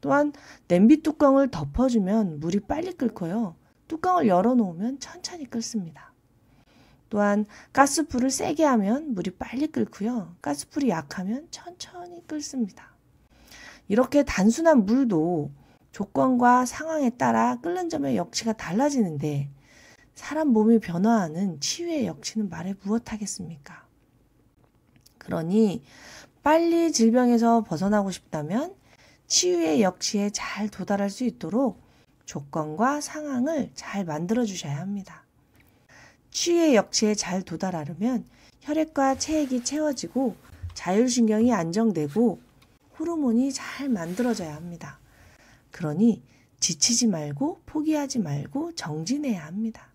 또한 냄비 뚜껑을 덮어주면 물이 빨리 끓고요. 뚜껑을 열어놓으면 천천히 끓습니다. 또한 가스불을 세게 하면 물이 빨리 끓고요. 가스불이 약하면 천천히 끓습니다. 이렇게 단순한 물도 조건과 상황에 따라 끓는 점의 역치가 달라지는데 사람 몸이 변화하는 치유의 역치는 말해 무엇하겠습니까? 그러니 빨리 질병에서 벗어나고 싶다면 치유의 역시에 잘 도달할 수 있도록 조건과 상황을 잘 만들어 주셔야 합니다. 치유의 역시에 잘 도달하려면 혈액과 체액이 채워지고 자율신경이 안정되고 호르몬이 잘 만들어져야 합니다. 그러니 지치지 말고 포기하지 말고 정진해야 합니다.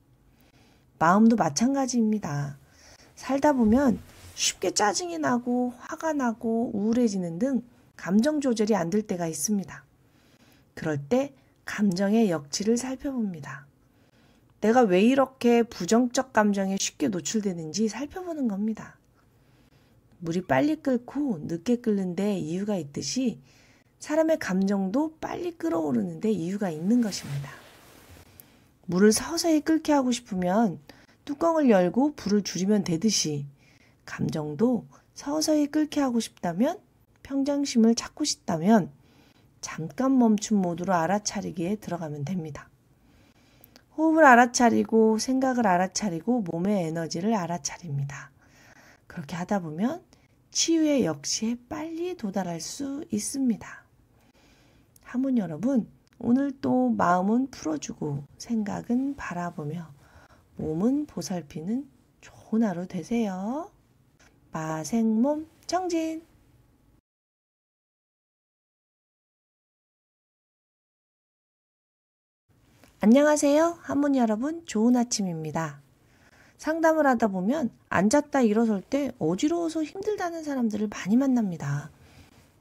마음도 마찬가지입니다. 살다 보면 쉽게 짜증이 나고 화가 나고 우울해지는 등 감정 조절이 안 될 때가 있습니다. 그럴 때 감정의 역치를 살펴봅니다. 내가 왜 이렇게 부정적 감정에 쉽게 노출되는지 살펴보는 겁니다. 물이 빨리 끓고 늦게 끓는데 이유가 있듯이 사람의 감정도 빨리 끓어오르는데 이유가 있는 것입니다. 물을 서서히 끓게 하고 싶으면 뚜껑을 열고 불을 줄이면 되듯이 감정도 서서히 끓게 하고 싶다면, 평정심을 찾고 싶다면 잠깐 멈춘 모드로 알아차리기에 들어가면 됩니다. 호흡을 알아차리고 생각을 알아차리고 몸의 에너지를 알아차립니다. 그렇게 하다 보면 치유의 역시에 빨리 도달할 수 있습니다. 하모니 여러분, 오늘 또 마음은 풀어주고 생각은 바라보며 몸은 보살피는 좋은 하루 되세요. 마생몸 정진! 안녕하세요. 하모니 여러분, 좋은 아침입니다. 상담을 하다 보면 앉았다 일어설 때 어지러워서 힘들다는 사람들을 많이 만납니다.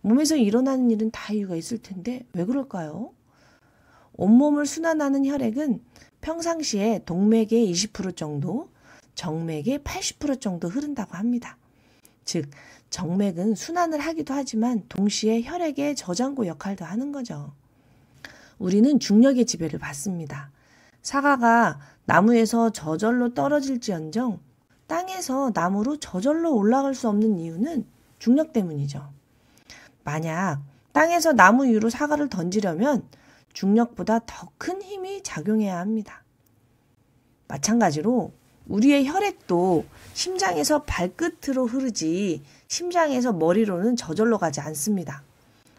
몸에서 일어나는 일은 다 이유가 있을 텐데 왜 그럴까요? 온몸을 순환하는 혈액은 평상시에 동맥의 20% 정도, 정맥의 80% 정도 흐른다고 합니다. 즉, 정맥은 순환을 하기도 하지만 동시에 혈액의 저장고 역할도 하는 거죠. 우리는 중력의 지배를 받습니다. 사과가 나무에서 저절로 떨어질지언정 땅에서 나무로 저절로 올라갈 수 없는 이유는 중력 때문이죠. 만약 땅에서 나무 위로 사과를 던지려면 중력보다 더 큰 힘이 작용해야 합니다. 마찬가지로 우리의 혈액도 심장에서 발끝으로 흐르지 심장에서 머리로는 저절로 가지 않습니다.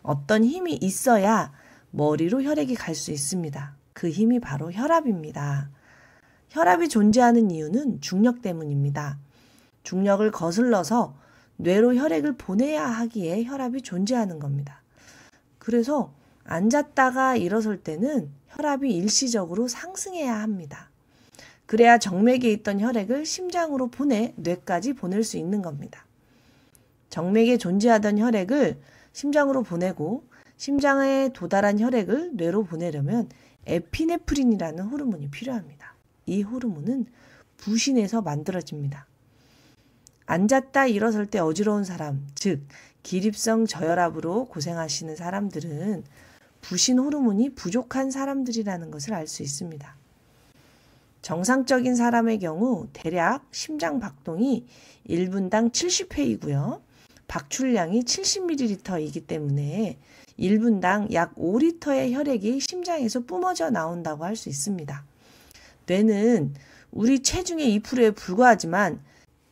어떤 힘이 있어야 머리로 혈액이 갈 수 있습니다. 그 힘이 바로 혈압입니다. 혈압이 존재하는 이유는 중력 때문입니다. 중력을 거슬러서 뇌로 혈액을 보내야 하기에 혈압이 존재하는 겁니다. 그래서 앉았다가 일어설 때는 혈압이 일시적으로 상승해야 합니다. 그래야 정맥에 있던 혈액을 심장으로 보내 뇌까지 보낼 수 있는 겁니다. 정맥에 존재하던 혈액을 심장으로 보내고 심장에 도달한 혈액을 뇌로 보내려면 에피네프린이라는 호르몬이 필요합니다. 이 호르몬은 부신에서 만들어집니다. 앉았다 일어설 때 어지러운 사람, 즉 기립성 저혈압으로 고생하시는 사람들은 부신 호르몬이 부족한 사람들이라는 것을 알 수 있습니다. 정상적인 사람의 경우 대략 심장 박동이 1분당 70회이고요. 박출량이 70ml이기 때문에 1분당 약 5리터의 혈액이 심장에서 뿜어져 나온다고 할 수 있습니다. 뇌는 우리 체중의 2%에 불과하지만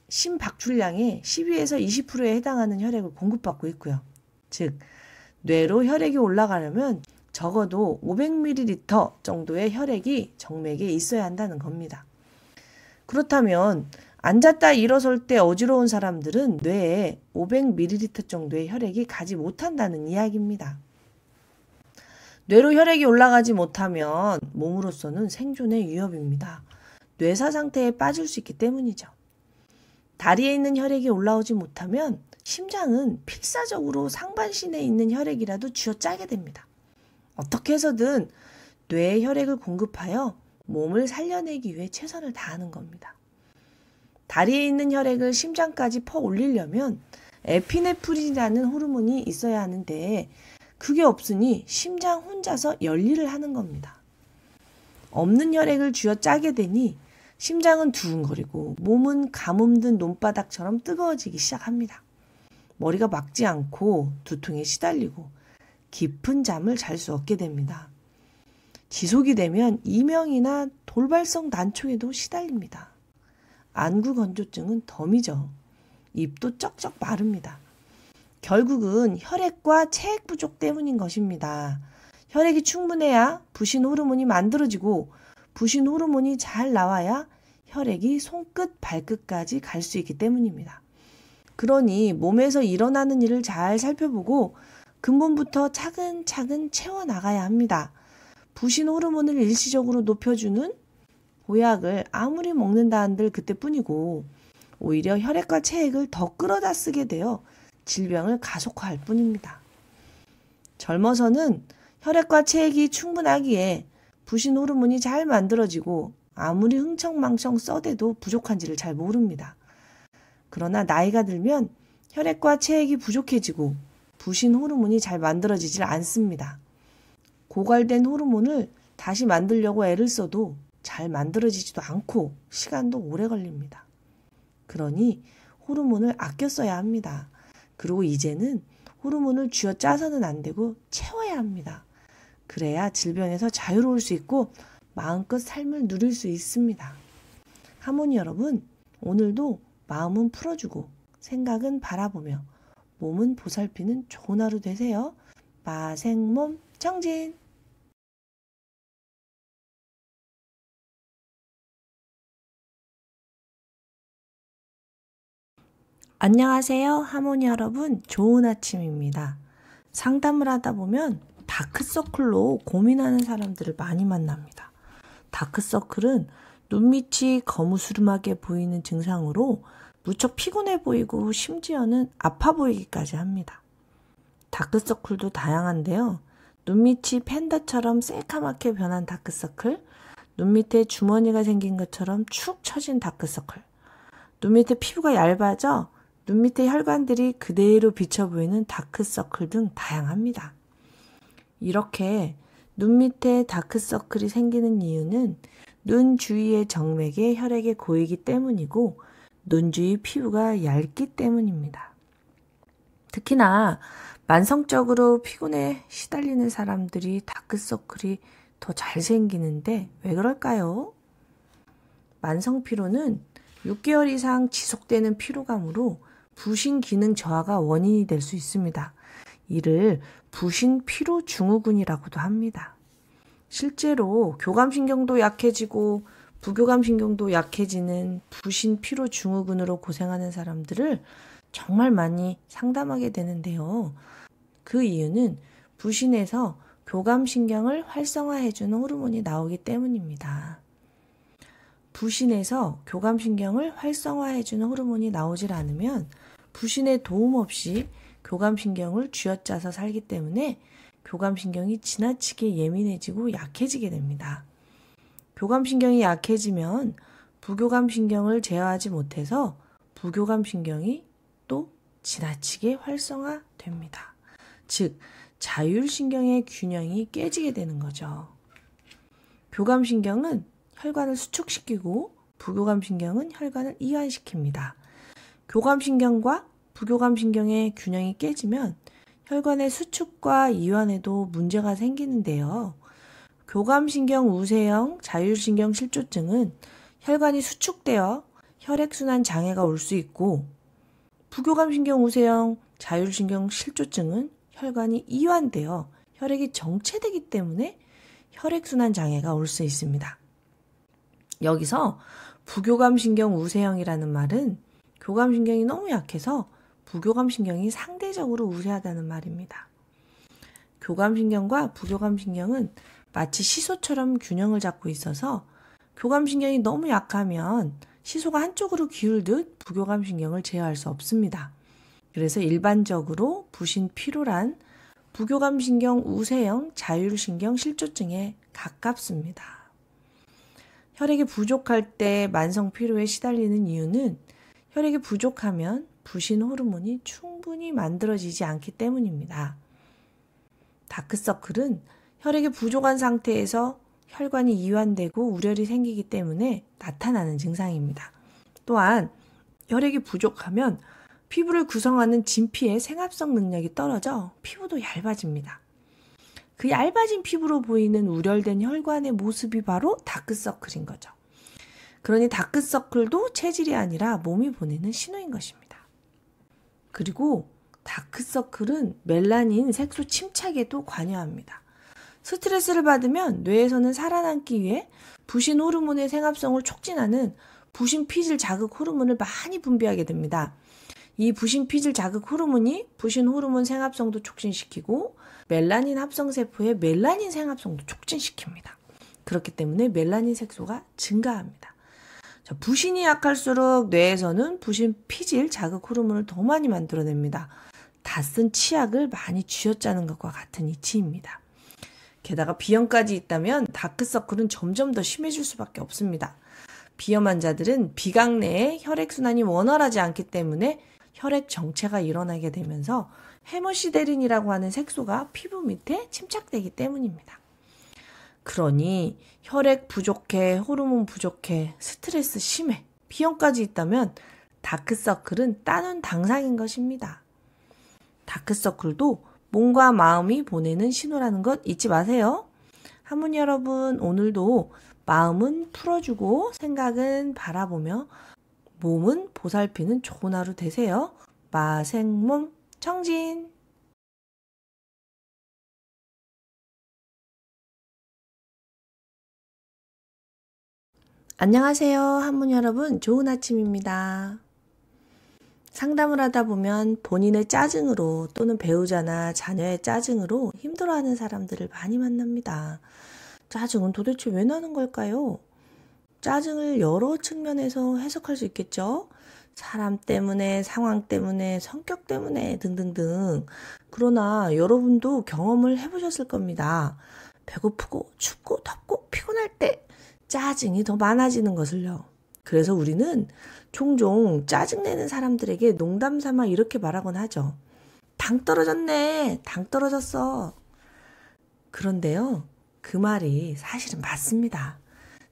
심박출량의 12에서 20%에 해당하는 혈액을 공급받고 있고요. 즉, 뇌로 혈액이 올라가려면 적어도 500ml 정도의 혈액이 정맥에 있어야 한다는 겁니다. 그렇다면 앉았다 일어설 때 어지러운 사람들은 뇌에 500ml 정도의 혈액이 가지 못한다는 이야기입니다. 뇌로 혈액이 올라가지 못하면 몸으로서는 생존의 위협입니다. 뇌사 상태에 빠질 수 있기 때문이죠. 다리에 있는 혈액이 올라오지 못하면 심장은 필사적으로 상반신에 있는 혈액이라도 쥐어짜게 됩니다. 어떻게 해서든 뇌에 혈액을 공급하여 몸을 살려내기 위해 최선을 다하는 겁니다. 다리에 있는 혈액을 심장까지 퍼 올리려면 에피네프린이라는 호르몬이 있어야 하는데 그게 없으니 심장 혼자서 열일을 하는 겁니다. 없는 혈액을 쥐어짜게 되니 심장은 두근거리고 몸은 가뭄 든 논바닥처럼 뜨거워지기 시작합니다. 머리가 막지 않고 두통에 시달리고 깊은 잠을 잘 수 없게 됩니다. 지속이 되면 이명이나 돌발성 난초에도 시달립니다. 안구 건조증은 덤이죠. 입도 쩍쩍 마릅니다. 결국은 혈액과 체액 부족 때문인 것입니다. 혈액이 충분해야 부신 호르몬이 만들어지고 부신 호르몬이 잘 나와야 혈액이 손끝, 발끝까지 갈 수 있기 때문입니다. 그러니 몸에서 일어나는 일을 잘 살펴보고 근본부터 차근차근 채워나가야 합니다. 부신 호르몬을 일시적으로 높여주는 보약을 아무리 먹는다 한들 그때뿐이고 오히려 혈액과 체액을 더 끌어다 쓰게 되어 질병을 가속화할 뿐입니다. 젊어서는 혈액과 체액이 충분하기에 부신 호르몬이 잘 만들어지고 아무리 흥청망청 써대도 부족한지를 잘 모릅니다. 그러나 나이가 들면 혈액과 체액이 부족해지고 부신 호르몬이 잘 만들어지질 않습니다. 고갈된 호르몬을 다시 만들려고 애를 써도 잘 만들어지지도 않고 시간도 오래 걸립니다. 그러니 호르몬을 아껴 써야 합니다. 그리고 이제는 호르몬을 쥐어짜서는 안 되고 채워야 합니다. 그래야 질병에서 자유로울 수 있고 마음껏 삶을 누릴 수 있습니다. 하모니 여러분, 오늘도 마음은 풀어주고 생각은 바라보며 몸은 보살피는 좋은 하루 되세요. 마생몸 정진! 안녕하세요. 하모니 여러분, 좋은 아침입니다. 상담을 하다 보면 다크서클로 고민하는 사람들을 많이 만납니다. 다크서클은 눈밑이 거무스름하게 보이는 증상으로 무척 피곤해 보이고 심지어는 아파 보이기까지 합니다. 다크서클도 다양한데요. 눈밑이 팬더처럼 새까맣게 변한 다크서클, 눈밑에 주머니가 생긴 것처럼 축 처진 다크서클, 눈밑에 피부가 얇아져 눈밑의 혈관들이 그대로 비쳐 보이는 다크서클 등 다양합니다. 이렇게 눈밑에 다크서클이 생기는 이유는 눈 주위의 정맥에 혈액이 고이기 때문이고 눈 주위 피부가 얇기 때문입니다. 특히나 만성적으로 피곤에 시달리는 사람들이 다크서클이 더 잘 생기는데 왜 그럴까요? 만성 피로는 6개월 이상 지속되는 피로감으로 부신 기능 저하가 원인이 될 수 있습니다. 이를 부신 피로 증후군이라고도 합니다. 실제로 교감신경도 약해지고 부교감신경도 약해지는 부신 피로 증후군으로 고생하는 사람들을 정말 많이 상담하게 되는데요. 그 이유는 부신에서 교감신경을 활성화해주는 호르몬이 나오기 때문입니다. 부신에서 교감신경을 활성화해주는 호르몬이 나오질 않으면 부신의 도움 없이 교감신경을 쥐어짜서 살기 때문에 교감신경이 지나치게 예민해지고 약해지게 됩니다. 교감신경이 약해지면 부교감신경을 제어하지 못해서 부교감신경이 또 지나치게 활성화됩니다. 즉, 자율신경의 균형이 깨지게 되는 거죠. 교감신경은 혈관을 수축시키고 부교감신경은 혈관을 이완시킵니다. 교감신경과 부교감신경의 균형이 깨지면 혈관의 수축과 이완에도 문제가 생기는데요. 교감신경 우세형 자율신경 실조증은 혈관이 수축되어 혈액순환 장애가 올 수 있고 부교감신경 우세형 자율신경 실조증은 혈관이 이완되어 혈액이 정체되기 때문에 혈액순환 장애가 올 수 있습니다. 여기서 부교감신경 우세형이라는 말은 교감신경이 너무 약해서 부교감신경이 상대적으로 우세하다는 말입니다. 교감신경과 부교감신경은 마치 시소처럼 균형을 잡고 있어서 교감신경이 너무 약하면 시소가 한쪽으로 기울듯 부교감신경을 제어할 수 없습니다. 그래서 일반적으로 부신 피로란 부교감신경 우세형 자율신경 실조증에 가깝습니다. 혈액이 부족할 때 만성 피로에 시달리는 이유는 혈액이 부족하면 부신 호르몬이 충분히 만들어지지 않기 때문입니다. 다크서클은 혈액이 부족한 상태에서 혈관이 이완되고 우열이 생기기 때문에 나타나는 증상입니다. 또한 혈액이 부족하면 피부를 구성하는 진피의 생합성 능력이 떨어져 피부도 얇아집니다. 그 얇아진 피부로 보이는 우열된 혈관의 모습이 바로 다크서클인 거죠. 그러니 다크서클도 체질이 아니라 몸이 보내는 신호인 것입니다. 그리고 다크서클은 멜라닌 색소 침착에도 관여합니다. 스트레스를 받으면 뇌에서는 살아남기 위해 부신 호르몬의 생합성을 촉진하는 부신 피질 자극 호르몬을 많이 분비하게 됩니다. 이 부신 피질 자극 호르몬이 부신 호르몬 생합성도 촉진시키고 멜라닌 합성세포의 멜라닌 생합성도 촉진시킵니다. 그렇기 때문에 멜라닌 색소가 증가합니다. 자, 부신이 약할수록 뇌에서는 부신 피질 자극 호르몬을 더 많이 만들어냅니다. 다 쓴 치약을 많이 쥐어짜는 것과 같은 이치입니다. 게다가 비염까지 있다면 다크서클은 점점 더 심해질 수밖에 없습니다. 비염 환자들은 비각 내에 혈액순환이 원활하지 않기 때문에 혈액 정체가 일어나게 되면서 헤모시데린이라고 하는 색소가 피부 밑에 침착되기 때문입니다. 그러니 혈액 부족해, 호르몬 부족해, 스트레스 심해, 비염까지 있다면 다크서클은 따놓은 당상인 것입니다. 다크서클도 몸과 마음이 보내는 신호라는 것 잊지 마세요. 한문 여러분, 오늘도 마음은 풀어주고 생각은 바라보며 몸은 보살피는 좋은 하루 되세요. 마생몸 청진! 안녕하세요. 한문 여러분, 좋은 아침입니다. 상담을 하다 보면 본인의 짜증으로 또는 배우자나 자녀의 짜증으로 힘들어하는 사람들을 많이 만납니다. 짜증은 도대체 왜 나는 걸까요? 짜증을 여러 측면에서 해석할 수 있겠죠? 사람 때문에, 상황 때문에, 성격 때문에 등등등. 그러나 여러분도 경험을 해보셨을 겁니다. 배고프고 춥고 덥고 피곤할 때 짜증이 더 많아지는 것을요. 그래서 우리는 종종 짜증내는 사람들에게 농담 삼아 이렇게 말하곤 하죠. 당 떨어졌네. 당 떨어졌어. 그런데요, 그 말이 사실은 맞습니다.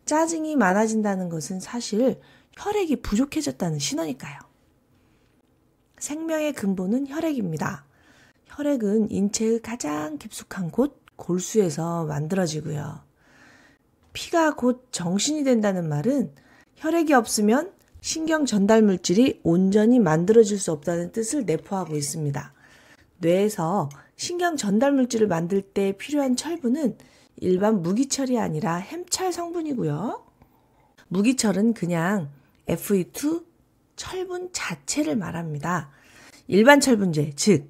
짜증이 많아진다는 것은 사실 혈액이 부족해졌다는 신호니까요. 생명의 근본은 혈액입니다. 혈액은 인체의 가장 깊숙한 곳 골수에서 만들어지고요. 피가 곧 정신이 된다는 말은 혈액이 없으면 신경 전달 물질이 온전히 만들어질 수 없다는 뜻을 내포하고 있습니다. 뇌에서 신경 전달 물질을 만들 때 필요한 철분은 일반 무기철이 아니라 햄철 성분이고요. 무기철은 그냥 Fe2 철분 자체를 말합니다. 일반 철분제, 즉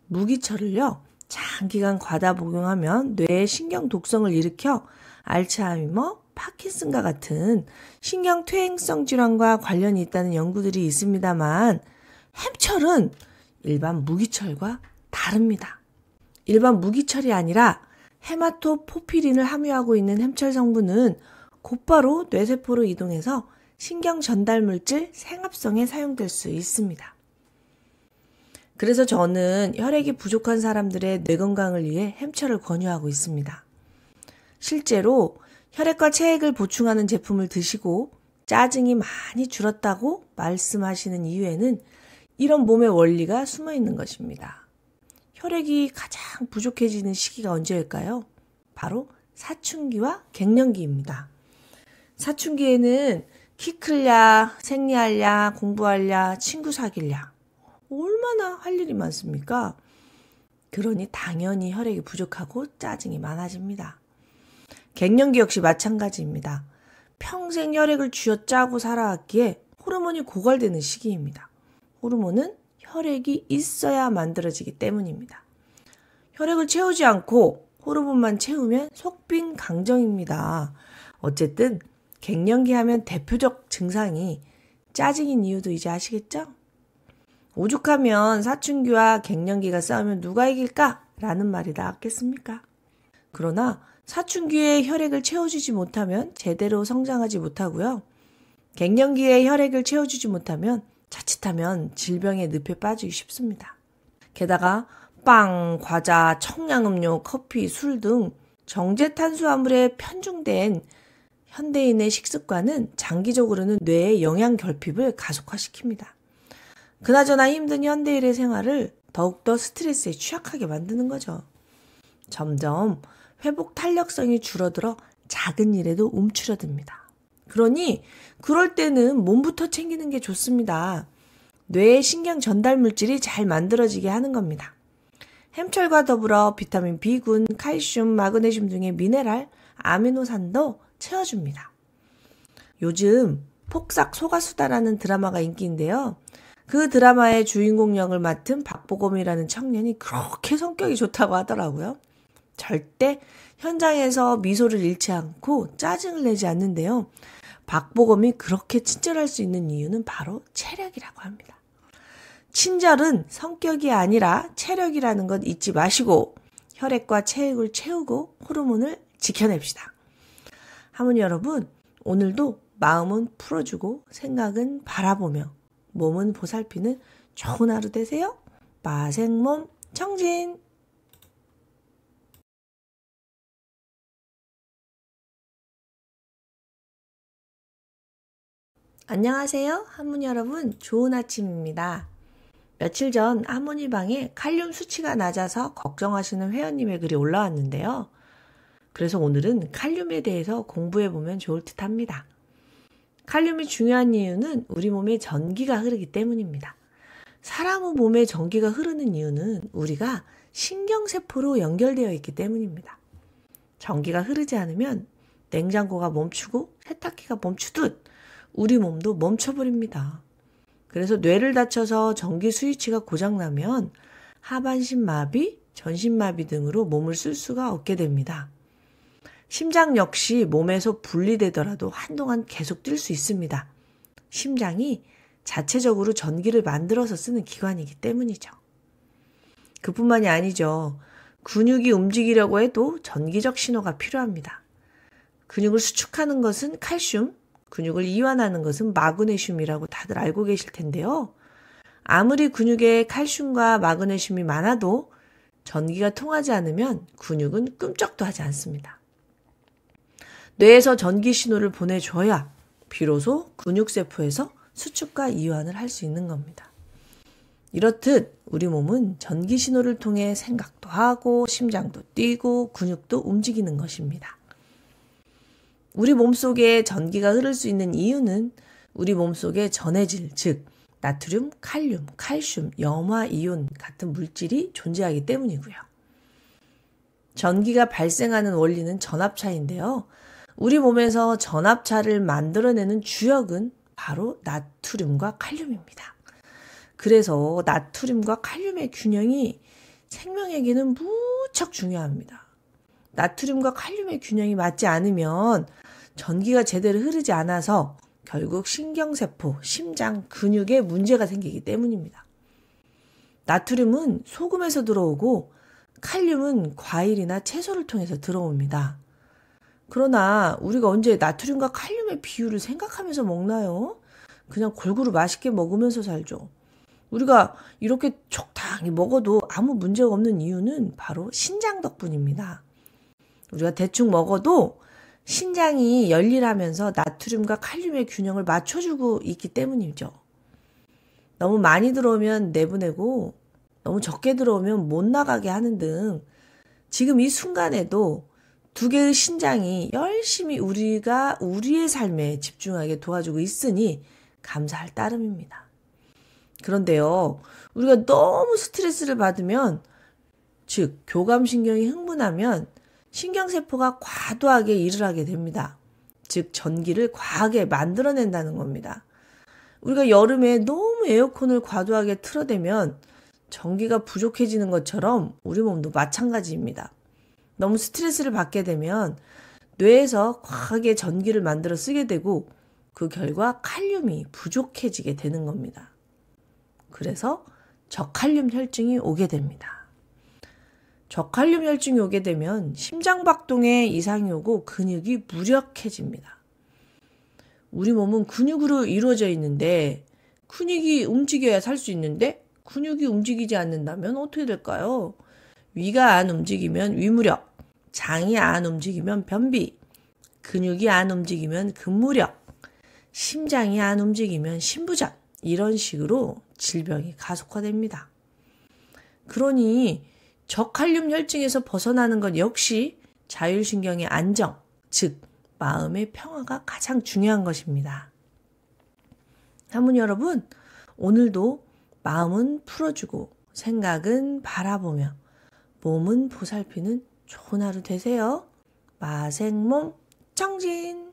무기철을요, 장기간 과다 복용하면 뇌에 신경 독성을 일으켜 알츠하이머, 파킨슨과 같은 신경 퇴행성 질환과 관련이 있다는 연구들이 있습니다만 햄철은 일반 무기철과 다릅니다. 일반 무기철이 아니라 헤마토포피린을 함유하고 있는 햄철 성분은 곧바로 뇌세포로 이동해서 신경 전달 물질 생합성에 사용될 수 있습니다. 그래서 저는 혈액이 부족한 사람들의 뇌 건강을 위해 햄철을 권유하고 있습니다. 실제로 혈액과 체액을 보충하는 제품을 드시고 짜증이 많이 줄었다고 말씀하시는 이유에는 이런 몸의 원리가 숨어 있는 것입니다. 혈액이 가장 부족해지는 시기가 언제일까요? 바로 사춘기와 갱년기입니다. 사춘기에는 키 클랴, 생리할랴, 공부할랴, 친구 사귈랴. 얼마나 할 일이 많습니까? 그러니 당연히 혈액이 부족하고 짜증이 많아집니다. 갱년기 역시 마찬가지입니다. 평생 혈액을 쥐어짜고 살아왔기에 호르몬이 고갈되는 시기입니다. 호르몬은 혈액이 있어야 만들어지기 때문입니다. 혈액을 채우지 않고 호르몬만 채우면 속빈 강정입니다. 어쨌든 갱년기 하면 대표적 증상이 짜증인 이유도 이제 아시겠죠? 오죽하면 사춘기와 갱년기가 싸우면 누가 이길까? 라는 말이 나왔겠습니까? 그러나 사춘기에 혈액을 채워주지 못하면 제대로 성장하지 못하고요. 갱년기에 혈액을 채워주지 못하면 자칫하면 질병의 늪에 빠지기 쉽습니다. 게다가 빵, 과자, 청량음료, 커피, 술 등 정제 탄수화물에 편중된 현대인의 식습관은 장기적으로는 뇌의 영양 결핍을 가속화시킵니다. 그나저나 힘든 현대인의 생활을 더욱더 스트레스에 취약하게 만드는 거죠. 점점 회복 탄력성이 줄어들어 작은 일에도 움츠러듭니다. 그러니 그럴 때는 몸부터 챙기는 게 좋습니다. 뇌의 신경 전달 물질이 잘 만들어지게 하는 겁니다. 햄철과 더불어 비타민 B군, 칼슘, 마그네슘 등의 미네랄, 아미노산도 채워줍니다. 요즘 폭삭 속았수다라는 드라마가 인기인데요. 그 드라마의 주인공 역을 맡은 박보검이라는 청년이 그렇게 성격이 좋다고 하더라고요. 절대 현장에서 미소를 잃지 않고 짜증을 내지 않는데요. 박보검이 그렇게 친절할 수 있는 이유는 바로 체력이라고 합니다. 친절은 성격이 아니라 체력이라는 것 잊지 마시고 혈액과 체액을 채우고 호르몬을 지켜냅시다. 하모니 여러분, 오늘도 마음은 풀어주고 생각은 바라보며 몸은 보살피는 좋은 하루 되세요. 마생몸 청진! 안녕하세요. 하모니 여러분, 좋은 아침입니다. 며칠 전 하모니 방에 칼륨 수치가 낮아서 걱정하시는 회원님의 글이 올라왔는데요. 그래서 오늘은 칼륨에 대해서 공부해보면 좋을 듯 합니다. 칼륨이 중요한 이유는 우리 몸에 전기가 흐르기 때문입니다. 사람 몸에 전기가 흐르는 이유는 우리가 신경세포로 연결되어 있기 때문입니다. 전기가 흐르지 않으면 냉장고가 멈추고 세탁기가 멈추듯 우리 몸도 멈춰버립니다. 그래서 뇌를 다쳐서 전기 스위치가 고장나면 하반신 마비, 전신 마비 등으로 몸을 쓸 수가 없게 됩니다. 심장 역시 몸에서 분리되더라도 한동안 계속 뛸 수 있습니다. 심장이 자체적으로 전기를 만들어서 쓰는 기관이기 때문이죠. 그뿐만이 아니죠. 근육이 움직이려고 해도 전기적 신호가 필요합니다. 근육을 수축하는 것은 칼슘, 근육을 이완하는 것은 마그네슘이라고 다들 알고 계실 텐데요. 아무리 근육에 칼슘과 마그네슘이 많아도 전기가 통하지 않으면 근육은 끔찍도 하지 않습니다. 뇌에서 전기 신호를 보내줘야 비로소 근육세포에서 수축과 이완을 할 수 있는 겁니다. 이렇듯 우리 몸은 전기 신호를 통해 생각도 하고 심장도 뛰고 근육도 움직이는 것입니다. 우리 몸속에 전기가 흐를 수 있는 이유는 우리 몸속에 전해질, 즉 나트륨, 칼륨, 칼슘, 염화이온 같은 물질이 존재하기 때문이고요. 전기가 발생하는 원리는 전압차인데요. 우리 몸에서 전압차를 만들어내는 주역은 바로 나트륨과 칼륨입니다. 그래서 나트륨과 칼륨의 균형이 생명에게는 무척 중요합니다. 나트륨과 칼륨의 균형이 맞지 않으면 전기가 제대로 흐르지 않아서 결국 신경세포, 심장, 근육에 문제가 생기기 때문입니다. 나트륨은 소금에서 들어오고 칼륨은 과일이나 채소를 통해서 들어옵니다. 그러나 우리가 언제 나트륨과 칼륨의 비율을 생각하면서 먹나요? 그냥 골고루 맛있게 먹으면서 살죠. 우리가 이렇게 적당히 먹어도 아무 문제가 없는 이유는 바로 신장 덕분입니다. 우리가 대충 먹어도 신장이 열일하면서 나트륨과 칼륨의 균형을 맞춰주고 있기 때문이죠. 너무 많이 들어오면 내보내고 너무 적게 들어오면 못 나가게 하는 등 지금 이 순간에도 두 개의 신장이 열심히 우리의 삶에 집중하게 도와주고 있으니 감사할 따름입니다. 그런데요, 우리가 너무 스트레스를 받으면, 즉 교감신경이 흥분하면 신경세포가 과도하게 일을 하게 됩니다. 즉 전기를 과하게 만들어낸다는 겁니다. 우리가 여름에 너무 에어컨을 과도하게 틀어대면 전기가 부족해지는 것처럼 우리 몸도 마찬가지입니다. 너무 스트레스를 받게 되면 뇌에서 과하게 전기를 만들어 쓰게 되고 그 결과 칼륨이 부족해지게 되는 겁니다. 그래서 저칼륨 혈증이 오게 됩니다. 저칼륨 혈증이 오게 되면 심장박동에 이상이 오고 근육이 무력해집니다. 우리 몸은 근육으로 이루어져 있는데 근육이 움직여야 살 수 있는데 근육이 움직이지 않는다면 어떻게 될까요? 위가 안 움직이면 위무력, 장이 안 움직이면 변비, 근육이 안 움직이면 근무력, 심장이 안 움직이면 심부전, 이런 식으로 질병이 가속화됩니다. 그러니 저칼륨 혈증에서 벗어나는 것 역시 자율신경의 안정, 즉 마음의 평화가 가장 중요한 것입니다. 하모니 여러분, 오늘도 마음은 풀어주고 생각은 바라보며 몸은 보살피는 좋은 하루 되세요. 마생몸 청진!